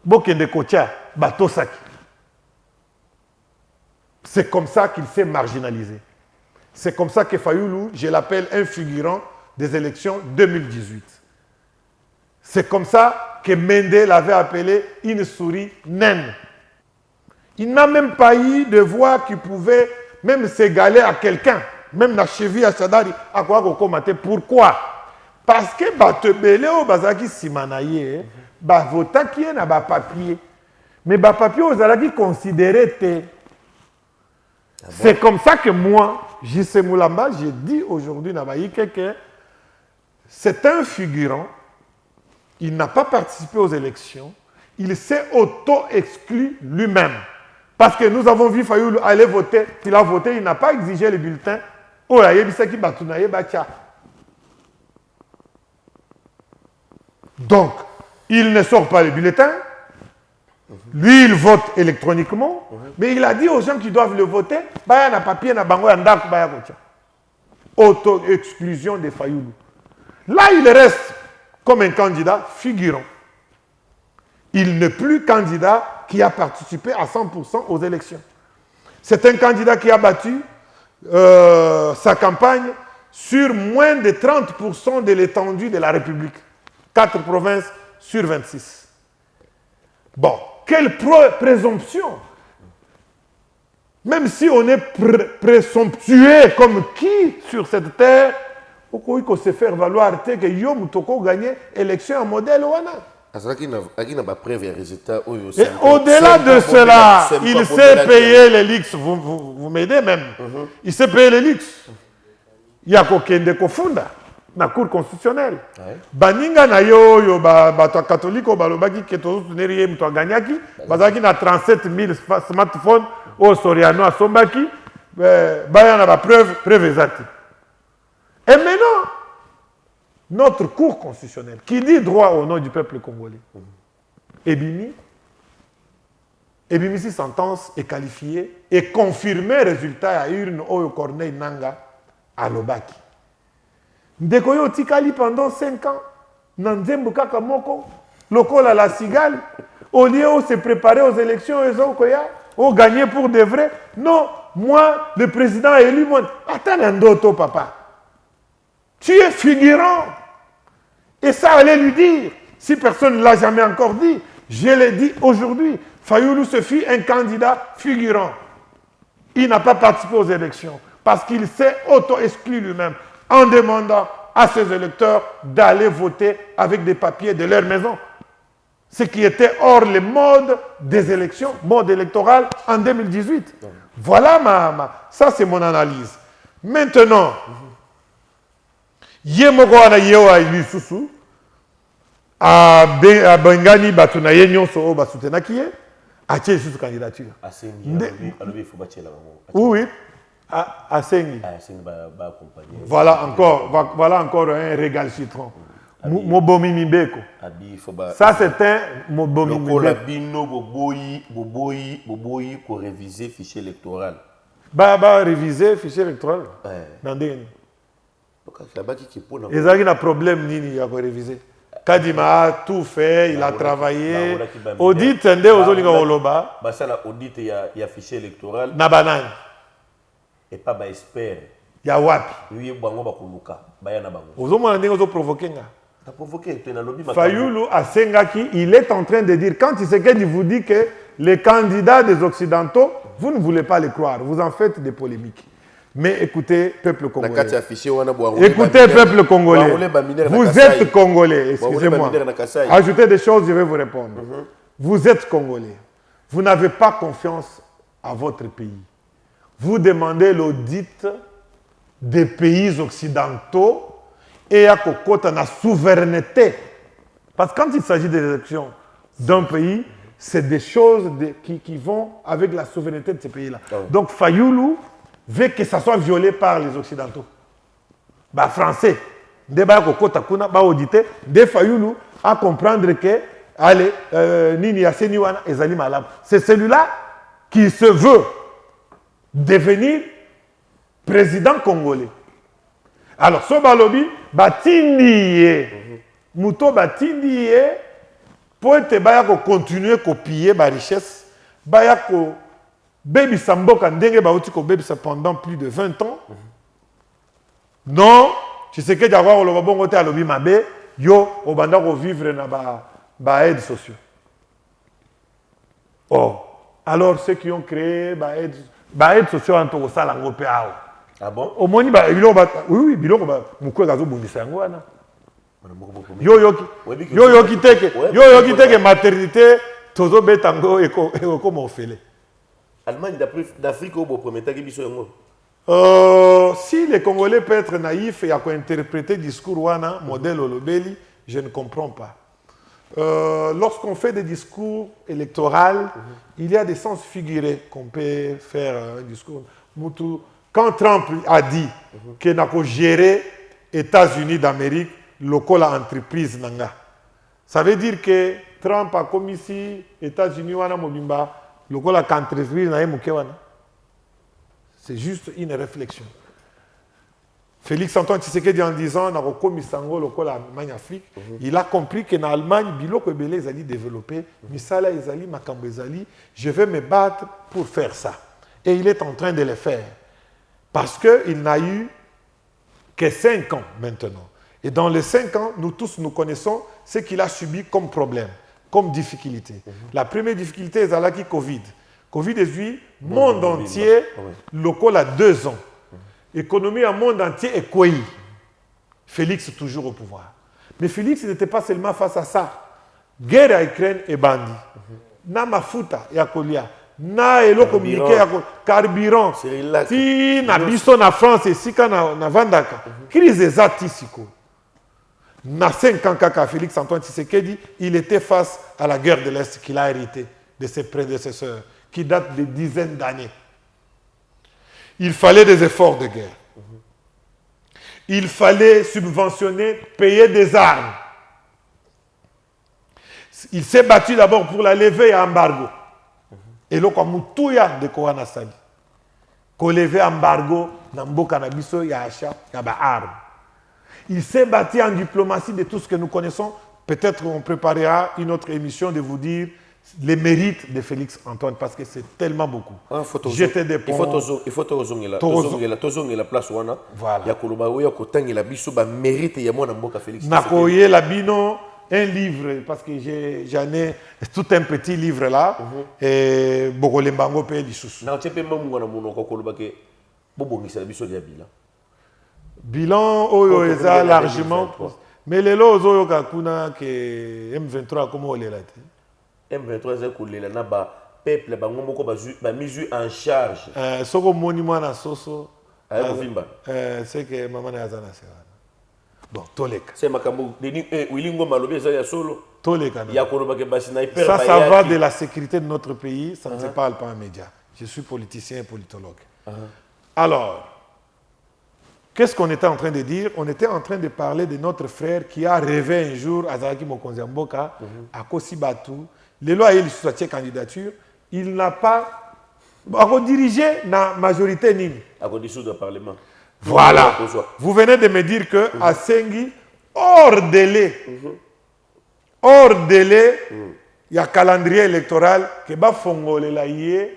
bokende kocha bato saki. C'est comme ça qu'il s'est marginalisé. C'est comme ça que Fayoulou, je l'appelle un figurant des élections 2018. C'est comme ça que Mende l'avait appelé une souris naine. Il n'a même pas eu de voix qui pouvait même s'égaler à quelqu'un, même la cheville à Chadari, à quoi qu'on commentait. Pourquoi? Parce que Batebele ou Bazaki Simanaye, Bavota qui est na papier. Mais papier aux Alaki considéré. C'est comme ça que moi, J.C. Moulamba, j'ai dit aujourd'hui que c'est un figurant. Il n'a pas participé aux élections. Il s'est auto-exclu lui-même. Parce que nous avons vu Fayoulou aller voter. Il a voté, il n'a pas exigé le bulletin. Donc, il ne sort pas le bulletin. Lui, il vote électroniquement. Mais il a dit aux gens qui doivent le voter, auto-exclusion de Fayoulou. Là, il reste comme un candidat figurant. Il n'est plus candidat qui a participé à 100% aux élections. C'est un candidat qui a battu sa campagne sur moins de 30% de l'étendue de la République. 4 provinces sur 26. Bon, quelle présomption! Même si on est présomptueux comme qui sur cette terre, il faut se faire valoir que Yom Toko gagné l'élection en modèle. Et au-delà de cela, il sait payer les luxes. Vous m'aidez même. Il sait payer les luxes. Il y a Kokende Kofunda, dans la Cour constitutionnelle. Baninga na yo bato catholique balobaki que tous neriye mto gagnaki, bazaki na 37 000 smartphones au Soriano à Sombaki, bayana ba preuve exacte. Et maintenant, notre Cour constitutionnelle, qui dit droit au nom du peuple congolais, Ebimi, si sentence est qualifiée et confirmée résultat à urne Oyo Corneille Nanga à Lobaki. Ndekoyo Tikali pendant 5 ans, Nanzembo Kakamoko, Lokola la cigale, au lieu où se préparer aux élections, ils ont gagné pour de vrai. Non, moi, le président a élu, moi, attends un doto, papa. Tu es figurant. Et ça allait lui dire, si personne ne l'a jamais encore dit, je l'ai dit aujourd'hui, Fayoulou se fit un candidat figurant. Il n'a pas participé aux élections parce qu'il s'est auto-exclu lui-même en demandant à ses électeurs d'aller voter avec des papiers de leur maison. Ce qui était hors le mode des élections, mode électoral en 2018. Voilà ça c'est mon analyse. Maintenant, Yemoko ana yewa ilisusu a Bengani batuna yenyonso basutenaki ye a tie sous candidature. Oui. À Sengi. Voilà encore un régal citron. Mobomi Mibeko. Ça c'est un Mobomi Mibeko. Boboyi pour réviser le fichier électoral. Réviser le fichier électoral. Ils ont un problème nini à réviser. Kadima a tout fait, il a travaillé. Audit, il y a audit, il y a fichier électoral. Nabanan. Et pas expert. Il y a wapi. Oui, bango bakuluka. Bayana bango. Vous avez provoqué. T'as provoqué. Fayoulou à Sengaki, il est en train de dire, quand il vous dit que les candidats des Occidentaux, vous ne voulez pas les croire, vous en faites des polémiques. Mais écoutez, peuple congolais. Écoutez, peuple congolais. Vous êtes congolais, excusez-moi. Ajoutez des choses, je vais vous répondre. Vous êtes congolais. Vous n'avez pas confiance à votre pays. Vous demandez l'audit des pays occidentaux et à côté la souveraineté. Parce que quand il s'agit des élections d'un pays, c'est des choses qui vont avec la souveraineté de ces pays-là. Donc Fayoulou veut que ça soit violé par les Occidentaux. Français, débat côté kuna auditer, de Fayoulou à comprendre que allez nini ya seniwana ezali malab. C'est celui-là qui se veut devenir président congolais. Alors, ce balobi, batindi muto batindi pour être continuer à copier la richesse, ko baby samboka ndenge bauti ko baby pendant plus de 20 ans. Non, tu sais que d'avoir le bon côté à lobi mabe, yo obanda ko vivre na ba aide sociaux. Oh, alors ceux qui ont créé aide sociaux en tout ça lango pe ao. Ah bon? Au moins oui biloko mukwe gazo bundisa yango wana. Yo yoki teke maternité tozo betango eko comme ofele. Allemagne d'Afrique au premier temps biso yango. Si les Congolais peuvent être naïfs et interpréter discours wana modèle olobeli, je ne comprends pas. Lorsqu'on fait des discours électoraux, il y a des sens figurés qu'on peut faire un discours. Quand Trump a dit qu'il n'a qu'à gérer États-Unis d'Amérique, local entreprise nanga. Ça veut dire que Trump a commis ici États-Unis wana mobimba local entreprise na yemuke wana. C'est juste une réflexion. Félix Antoine Tshisekedi en disant na commis sango local Allemagne Afrique, il a compris que dans Allemagne biloko ebele ezali développé, misala ezali makambo ezali, je vais me battre pour faire ça. Et il est en train de le faire. Parce qu'il n'a eu que 5 ans maintenant. Et dans les 5 ans, nous tous nous connaissons ce qu'il a subi comme problème, comme difficulté. La première difficulté, c'est la Covid. Covid-18, monde entier, local à 2 ans. Économie à monde entier est quoi? Félix toujours au pouvoir. Mais Félix n'était pas seulement face à ça. Guerre à Ukraine et bandit. Na mafuta ya kolia. Na elo communiqué ya carburant. Ti na biso na France et sika na vandaka. Crise ezati siko. Na 5 ans kaka Félix Antoine Tshisekedi, il était face à la guerre de l'Est qu'il a hérité de ses prédécesseurs, qui date de dizaines d'années. Il fallait des efforts de guerre. Il fallait subventionner, payer des armes. Il s'est battu d'abord pour la levée à embargo. Et là, comme tout y a de quoi on a sali. Qu'on levait embargo, dans le cannabis, il y a achat, il y a des armes. Il s'est battu en diplomatie de tout ce que nous connaissons. Peut-être on préparera une autre émission de vous dire les mérites de Félix Antoine, parce que c'est tellement beaucoup. J'étais des ponts. Il faut tozongi la place wana. Voilà. Ya koloba oya kotangi la biso ba mérite ya mwana mboka Félix. Nakoye la bino un livre, parce que j'en ai tout un petit livre là, et Bogolembango pe lisusu. Na tiepe mamunga na monoko koloba ke bobongisa la biso ya bilan. Bilan oyo eza largement, mais les lots oyo kakuna que M23 comme olela te. M23 est coulé là bas peuple bango moko ba mise en charge. Soko monument na soso. C'est que maman na azana sera. Bon, toleka. C'est makambo deni wilingo malobi eza ya solo. Toleka. Ya koloba ke ba sniper. Ça va de la sécurité de notre pays, ça ne se parle pas en médias. Je suis politicien et politologue. Alors, qu'est-ce qu'on était en train de dire? On était en train de parler de notre frère qui a rêvé un jour à Azaraki Mokonzi Mboka, à Kosibatu. Les lois et les candidature, il n'a pas dirigé la majorité nini. À dissoudre le Parlement. Voilà. Vous venez de me dire que à Sengi, hors délai, il y a un calendrier électoral qui va fongole la yé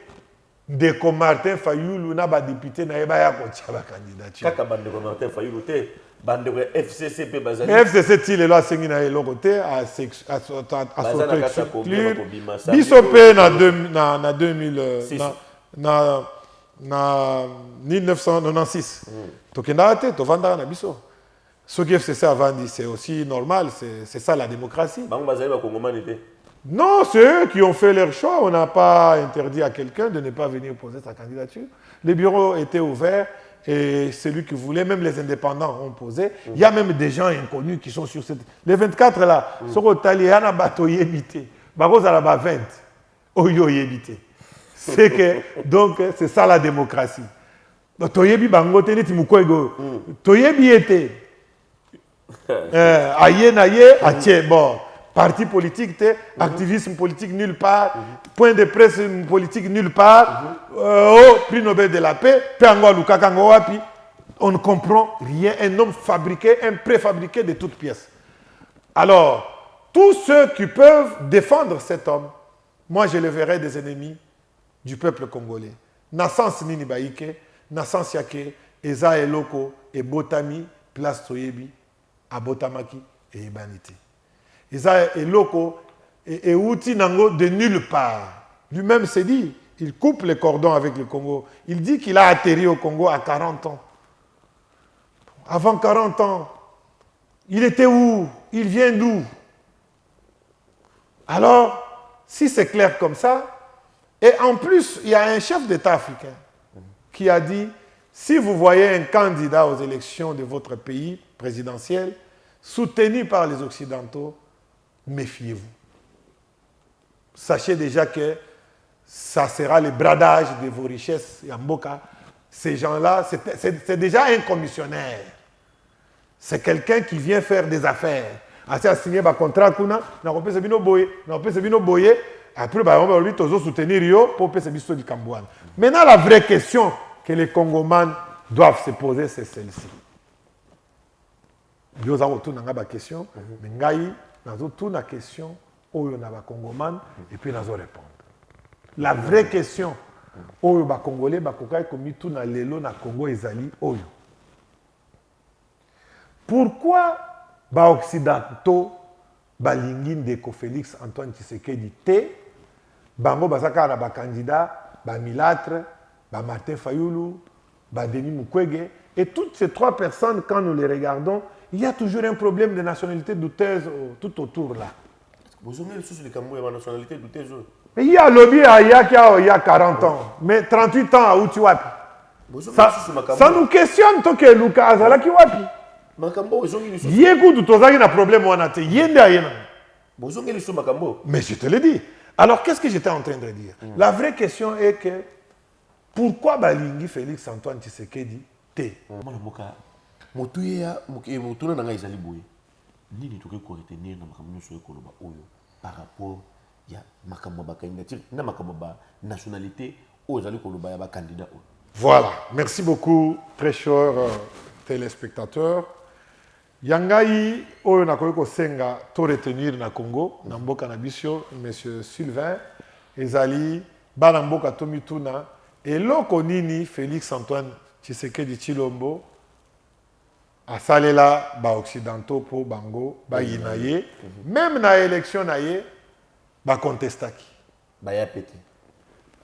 de comme Martin Fayoulou n'a pas député n'a pas ya kotia candidature. Kaka bande comme Martin Fayoulou te bande FCC pe bazali. FCC ti le loi Sengi na elo côté à s'auto-exclure. Bisopé na 2000 na 1996. Tokenda te to vanda na biso. Ce qui FCC avant dit c'est aussi normal, c'est ça la démocratie. Bango bazali ba kongomani te. Non, c'est eux qui ont fait leur choix. On n'a pas interdit à quelqu'un de ne pas venir poser sa candidature. Les bureaux étaient ouverts et celui qui voulait, même les indépendants ont posé. Il y a même des gens inconnus qui sont sur cette... Les 24 là, sur Otali, il y en a bateau yébité. Baroz à la 20. Oyo yébité. C'est que, donc, c'est ça la démocratie. Toyebi bango teni timukwego. Toyebi était. Aye naye, atie, bon. Parti politique, activisme politique nulle part, point de presse politique nulle part, prix Nobel de la paix, on ne comprend rien. Un homme fabriqué, un préfabriqué de toutes pièces. Alors, tous ceux qui peuvent défendre cet homme, moi je les verrai des ennemis du peuple congolais. Nassance Nini Baïke, Nassance Yake, Eza Eloko, et Botami, Place Toyebi, à Botamaki et Ibanité. Eza Eloko et outil nango de nulle part. Lui-même s'est dit, il coupe les cordons avec le Congo. Il dit qu'il a atterri au Congo à 40 ans. Avant 40 ans, il était où? Il vient d'où? Alors, si c'est clair comme ça, et en plus, il y a un chef d'État africain qui a dit, si vous voyez un candidat aux élections de votre pays présidentiel, soutenu par les Occidentaux, méfiez-vous. Sachez déjà que ça sera le bradage de vos richesses. Yamboka, ces gens-là, c'est déjà un commissionnaire. C'est quelqu'un qui vient faire des affaires. Assez à signer un contrat, après, on va lui soutenir Rio pour payer ce du Cambouane. Maintenant, la vraie question que les Congomans doivent se poser, c'est celle-ci. Nous avons tout une question, mais nous avons tout une question où on a des Congomans et puis nous allons répondre. La vraie question, où les Congolais, comme tout na lelo na Congo ezali oyo. Pourquoi les Occidentaux balingi ndeko Félix Antoine Tshisekedi te bango bazaka na ba candidat Milatre, Martin Fayoulou, Denis Mukwege. Et toutes ces trois personnes, quand nous les regardons, il y a toujours un problème de nationalité douteuse tout autour là. Vous avez le souci de Cameroun et la nationalité douteuse. Il y a lobby il y a 40 ans, mais 38 ans à Outiwapi. Ça nous questionne, toi que Luka Azala qui wapi. Yégout, tu as un problème, on a été mais je te l'ai dit. Alors, qu'est-ce que j'étais en train de dire? La vraie question est que pourquoi Balingi Félix Antoine Tshisekedi T? Par rapport à la nationalité aux candidats. Voilà, merci beaucoup, très chers téléspectateurs. Yangai, oyo nakoyoko senga to retenir na Congo, na mboka na biso, monsieur Sylvain, ezali bana mboka to mituna, eloko nini Félix Antoine Tshisekedi Tshilombo asalela ba occidentaux po bango ba yinaye, même na élection na ye ba contestaki. Ba ya pété.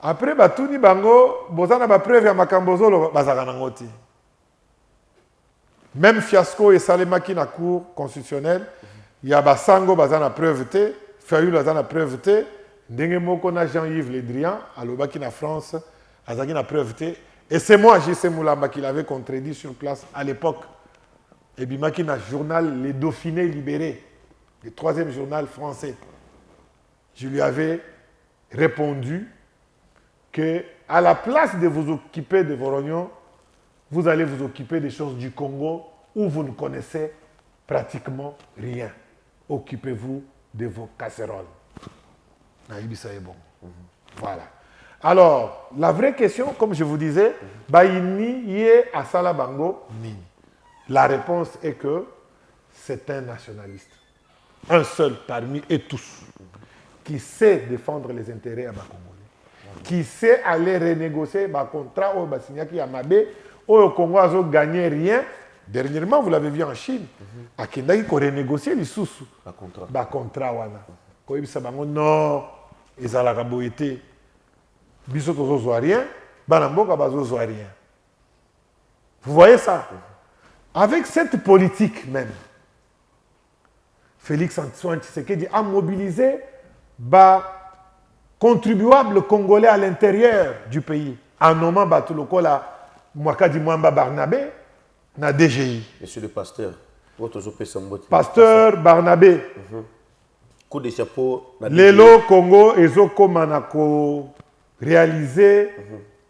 Après batuni bango bozana ba preuve ya makambozolo bazaka nango ti. Même fiasco et salemaki na cour constitutionnelle, il y a basango bazana preuve te, Fayou bazana preuve te, ndenge moko na Jean-Yves Le Drian alobaki na France, azaki na preuve te, et c'est moi J.C. Moulamba qui l'avait contredit sur place à l'époque. Et bimaki na journal Les Dauphinés libérés, le troisième journal français. Je lui avais répondu que à la place de vous occuper de vos rognons, vous allez vous occuper des choses du Congo où vous ne connaissez pratiquement rien. Occupez-vous de vos casseroles. Naïbisa est bon. Voilà. Alors, la vraie question, comme je vous disais, Baïni yé asala bango nini. La réponse est que c'est un nationaliste. Un seul parmi eux tous. Qui sait défendre les intérêts à Congolais. Qui sait aller renégocier le contrat au Bassignaki Yamabé. Au Congo a gagné rien. Dernièrement, vous l'avez vu en Chine. À Kendaki, qu'on renégocié les sous-sous. Le contrat. Non, ils ont la raboïté. Biso tozo rien. Banamboka bazo rien. Vous voyez ça? Avec cette politique même, Félix Antoine Tshisekedi a mobilisé les contribuables congolais à l'intérieur du pays. En nommant Batulokola Mwakadi Mwamba Barnabé, na DGI. Monsieur le pasteur, Pasteur Barnabé. Coup de chapeau. Lelo Congo ezoko manako réaliser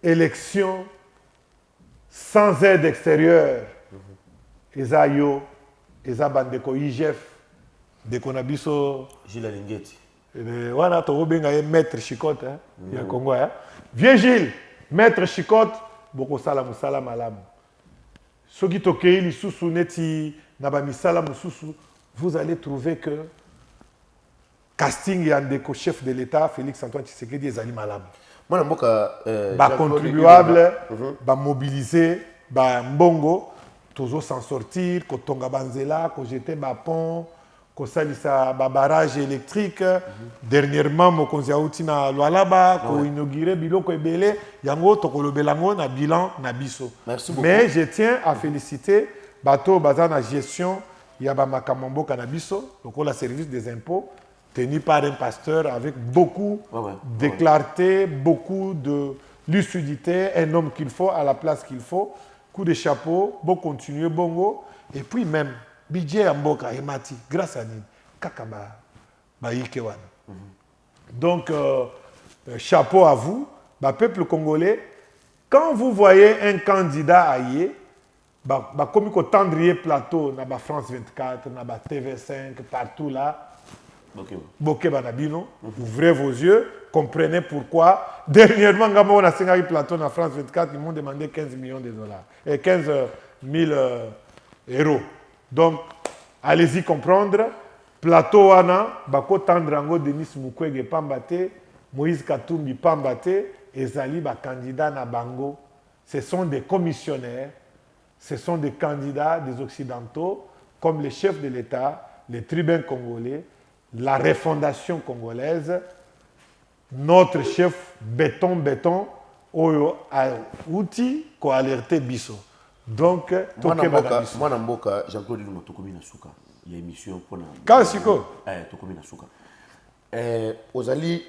élection sans aide extérieure. Eza yo, eza bandeko IGF, de Konabiso. Gilles Alingeti. Voilà, tu as maître Chicotte, il y a Congo. Viens Gilles, maître Chicotte. Boko salam salam alam. Soki tokei li susu neti nabami salam susu, vous allez trouver que casting yandeko chef de l'État Félix Antoine Tshisekedi ezali malam. Moi mboka ba contribuable, ba mobiliser, ba mbongo, tozo s'en sortir, ko tonga banzela, ko jeter ba pont, ko salisa ba barrage électrique. Dernièrement mokonzi auti na Lualaba ko inauguré biloko ebele yango tokolobelango na bilan na biso. Merci beaucoup. Mais je tiens à féliciter bato bazana gestion ya ba makambo kanabiso, lokola service des impôts tenu par un pasteur avec beaucoup de clarté, beaucoup de lucidité, un homme qu'il faut à la place qu'il faut. Coup de chapeau, bon continuer bongo et puis même budget Mboka et Mati, grâce à nous, Kakaba, Baïkewan. Donc, chapeau à vous, peuple congolais. Quand vous voyez un candidat aillé, comme il tendrier plateau, na France 24, na TV5, partout là, Boké Banabino, ouvrez vos yeux, comprenez pourquoi. Dernièrement, on a 5 plateau na France 24, ils m'ont demandé 15 millions de dollars et 15 000 euros. Donc, allez-y comprendre. Plateau wana, bako tandrango Denis Mukwege Pambate, Moïse Katumbi Pambate, ezali ba candidat na bango. Ce sont des commissionnaires, ce sont des candidats des Occidentaux, comme les chefs de l'État, les tribuns congolais, la refondation congolaise, notre chef béton, oyo outil ko alerter biso. Donc moi na mboka Jean-Claude Lumba tokomi na suka. Il y a émission pour na. Kasiko. Tokomi na suka. Ozali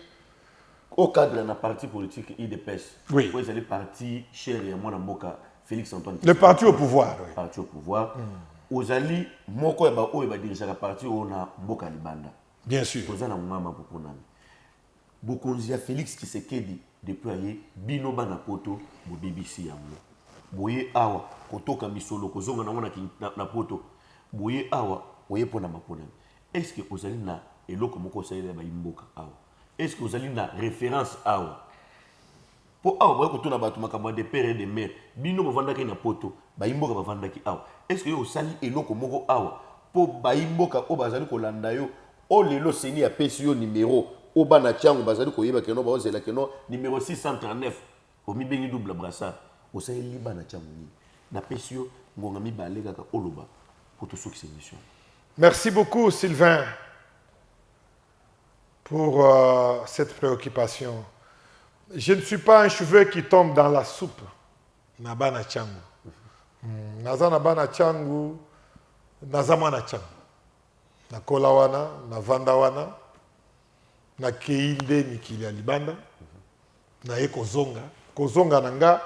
au cadre de la parti politique IDPS. Oui. Vous allez parti cher et moi na mboka Félix Antoine. Le parti au pouvoir. Oui. Parti au pouvoir. Ozali moko ya ba oyo ba dirige la parti ona mboka libanda. Bien sûr. Ozana mama pour nami. Bokonzi ya Félix Tshisekedi déployer bino bana poto bo BBC yango. Boye awa kotoka misolo kozonga na poto. Boye awa oye pona mapona. Est-ce que ozali na eloko moko saïda ba imboka awa? Est-ce que ozali na référence awa? Po awa boye kotuna batu makambo de père et de mère. Bino bavandaki na poto, ba imboka bavandaki awa. Est-ce que osali eloko moko awa? Po ba imboka o bazali kolanda yo o lelo seni ya pesi yo numéro o bana tiango bazali koyeba keno ba ozela keno numéro 639 o mi bengi double brassard o sali liba na tiango ni na pesi yo ngonga mi balega ka oloba pour tout ce qui mission. Merci beaucoup Sylvain pour cette préoccupation. Je ne suis pas un cheveu qui tombe dans la soupe. Nabana tiango. Nazana bana tiango nazamana tiango. Na kolawana, na vandawana, na keinde nikili ya libanda, na ye kozonga nanga,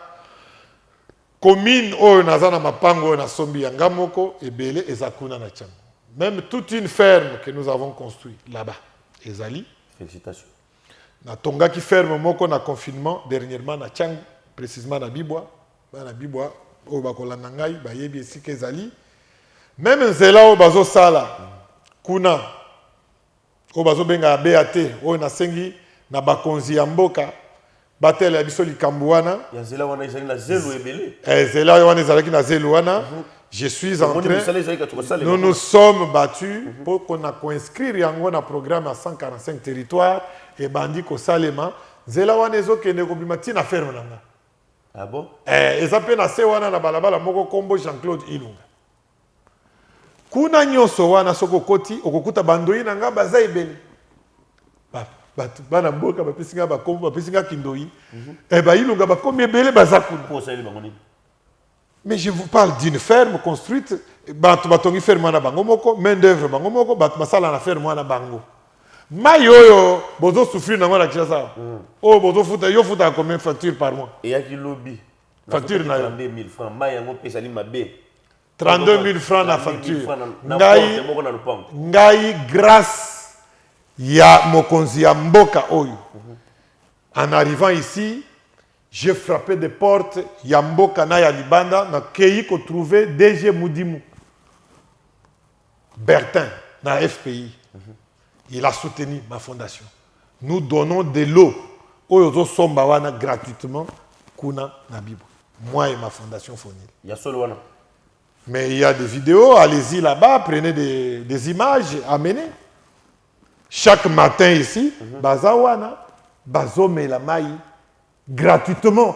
commune oyo nazana mapango na sombi yanga moko, ebele ezakuna na tiango. Même toute une ferme que nous avons construite là-bas, ezali. Félicitations. Na tonga ki ferme moko na confinement, dernièrement na tiango, précisément na Bibwa, oyo bakolanda ngai, bayebi esika ezali. Même nzela oyo bazo sala, kuna o bazo benga BAT o na sengi na bakonzi ya mboka batela ya biso likambo wana ya zela wana ezali na zelo ebele zela wana ezalaki na zelo wana je suis en train nous nous sommes battus pour qu'on a coinscrire yango na programme à 145 territoires et bandi ko salema zela wana ezokende kobima tina ferme nanga. Ah bon? Ezape na se wana na balabala moko kombo Jean-Claude Ilunga. Kuna nyoso wana soko koti okokuta bandoi nanga baza ebele. Bana mboka bapesinga bakombo bapesinga kindoi. Ba Ilunga bakomi ebele baza kuna. Mais je vous parle d'une ferme construite batongi ferme na bango moko, main d'œuvre bango moko, basala na ferme na bango. Mayoyo bozo souffrir nango na Kinshasa. Oh bozo futa yo futa combien facture par mois? Et yaki lobby. Facture na 32 000 francs. Mayango pesali mabe. 32 000 francs na facture. Ngai grâce ya mokonzi ya mboka oyo. En arrivant ici, j'ai frappé des portes ya mboka na ya libanda na kei ko trouver DG Moudimu. Bertin na FPI. Il a soutenu ma fondation. Nous donnons de l'eau oyo somba wana gratuitement kuna na Bibo. Moi et ma fondation Fonil. Il y a solo wana. Mais il y a des vidéos, allez-y là-bas, prenez des images, amenez. Chaque matin ici, bazawana, bazome la maille, gratuitement.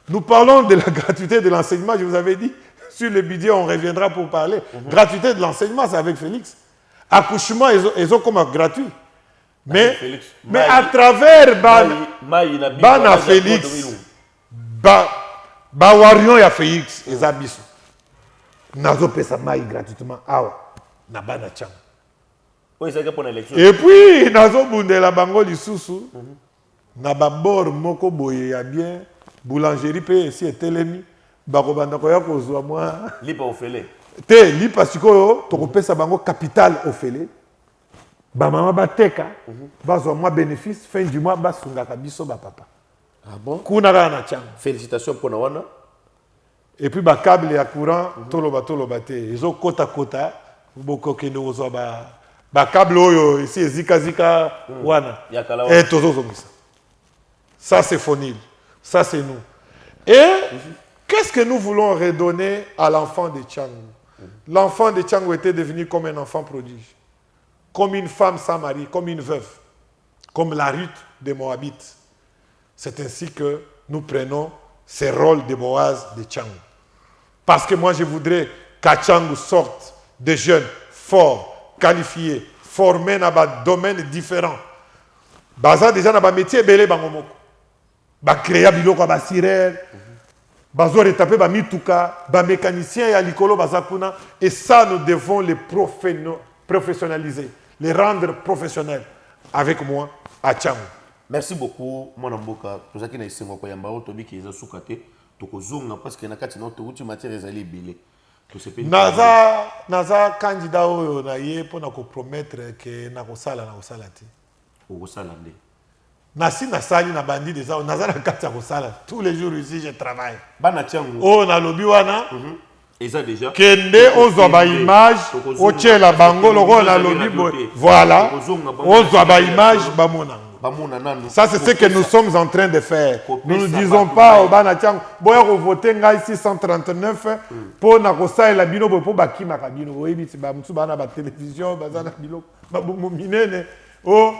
Nous parlons de la gratuité de l'enseignement, je vous avais dit, sur le budget, on reviendra pour parler. Gratuité de l'enseignement, c'est avec Félix. Accouchement, ils ont comme gratuit. Mais à travers Bana Félix, Bawarion ya Félix, les abysses. Nazo pesa mai gratuitement awa na bana chang. Et puis nazo bundela bango lisusu na babor moko boye ya bien boulangerie pe si etelemi bako banda ko ya kozwa moi lipa ofele te lipa sikoyo to kopesa bango capital ofele ba mama bateka bazwa moi bénéfice fin du mois basunga biso ba papa. Ah bon? Kuna na chang. Félicitations pour Nawana. Et puis, le câble et courant, toloba te. Ils ont kota, beaucoup qui nous ont câble ici, zika, wana. Et ça, c'est Fonil. Ça, c'est nous. Et qu'est-ce que nous voulons redonner à l'enfant de Tchango? L'enfant de Tchango était devenu comme un enfant prodige, comme une femme sans mari, comme une veuve, comme la Ruth de Moabit. C'est ainsi que nous prenons ce rôle de Boaz de Tchango. Parce que moi, je voudrais qu'à Tchango sorte des jeunes forts, qualifiés, formés dans des domaines différents. Baza déjà dans des métiers belé bangomoko. ba créer biloko ba sirène bazo retaper ba mituka ba mécanicien ya likolo bazakuna et ça nous devons les professionnaliser, les rendre professionnels avec moi à Tchangu. Merci beaucoup mon amboka tozaki na isengo ko yamba otobi ki eza sukate tokozonga parce que na kati na to uti matière ezali belé to se naza candidat oyo na ye pona ko promettre que na kosala ti o kosala nde nasi nasali na bandi des ans naza na kati ya kosala tous les jours ici je travaille bana Tchangu o na lobi wana eza déjà kende ozwa ba image otiela bango loko na lobi boye voilà ozwa ba image bamona. Ça, c'est ce que nous sommes en train de faire. Nous ne disons pas au Banatiang, boya ko voter ngai 639 pour na kosa la bino pour bakima ka bino. Oui, biti ba mutu bana ba télévision, bazana bilo, ba minene. Oh,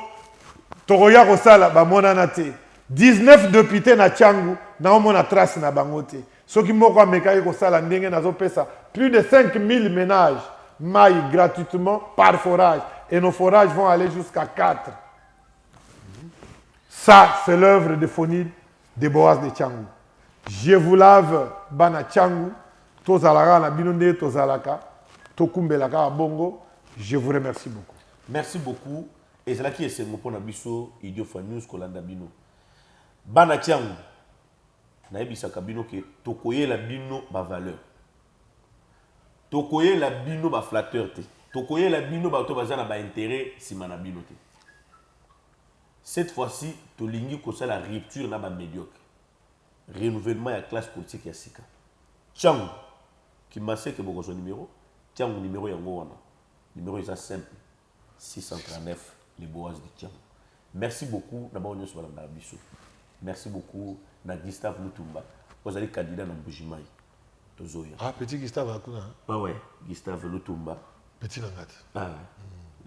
toroya kosala ba mona na te. 19 députés na Tchangu, na omona trace na bangote. Soki moko ameka kosala ndenge nazo pesa plus de 5000 ménages maillent gratuitement par forage et nos forages vont aller jusqu'à 4. Ça, c'est l'œuvre de Fonid de Boaz de Tchangu. Je vous lave, Bana Tchangu, Tozalaka, na Binonde, Tozalaka, Tokumbelaka, Bongo. Je vous remercie beaucoup. Merci beaucoup. Et c'est là qui est mon point d'abisso, Idio Fanius, Kolanda Bino. Bana Tchangu, naebisa kabino ke tokoye la bino ba valeur. Tokoye la bino ba flatteur te. Tokoye la bino ba to bazana ba intérêt si manabino te. Cette fois-ci, tolingi kosa la rupture na ba médiocre. Renouvellement ya classe politique ya sika. Tchangu qui m'a que beaucoup son numéro. Tchangu numéro yango wana. Numéro est simple. 639 les Boaz de Tchangu. Merci beaucoup d'abord nous sur la biso. Merci beaucoup na Gustave Lutumba. Vous allez candidat dans Mbujimai. Tozoya. Ah petit Gustave akuna. Ah ouais, Gustave Lutumba. Petit Langat. Ah.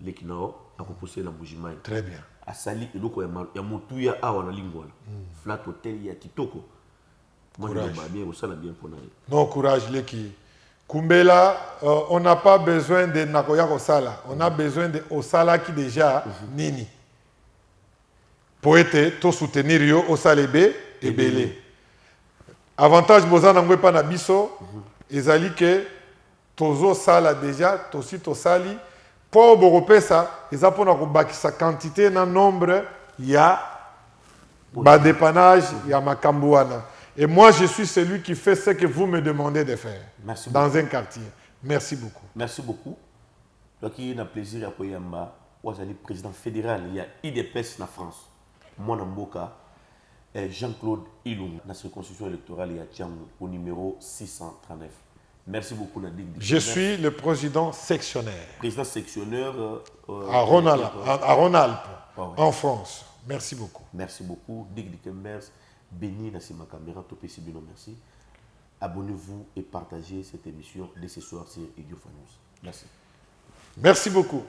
L'équinao a proposé dans Mbujimai. Très bien. Asali eloko ya motuya awa na lingwala flat hotel ya kitoko non courage leki kumbela on n'a pas besoin de nakoya kosala on a besoin de osala qui déjà nini poète to soutenir yo osalebe ebele avantage bozana ngwe pa na biso ezali que tozo sala déjà tosi tosali pour Boropesa, ils ont pour sa quantité na nombre, il y a dépannage, il y a Makambouana. Et moi, je suis celui qui fait ce que vous me demandez de faire. Merci dans beaucoup. Un quartier. Merci beaucoup. Merci beaucoup. Donc, il y a un plaisir à Koyamba. Moi, je suis président fédéral. Il y a IDPS en France. Moi, Namboka, Jean-Claude Ilung, dans la circonscription électorale, il y a Tchangu au numéro 639. Merci beaucoup, Nadik. Je suis le président sectionnaire. Président sectionnaire à Rhône-Alpes, en France. Merci beaucoup. Merci beaucoup. Dick Dikembers, béni Nassima Caméra, Topé Sibino, merci. Abonnez-vous et partagez cette émission dès ce soir sur Idio Fanius. Merci. Merci beaucoup.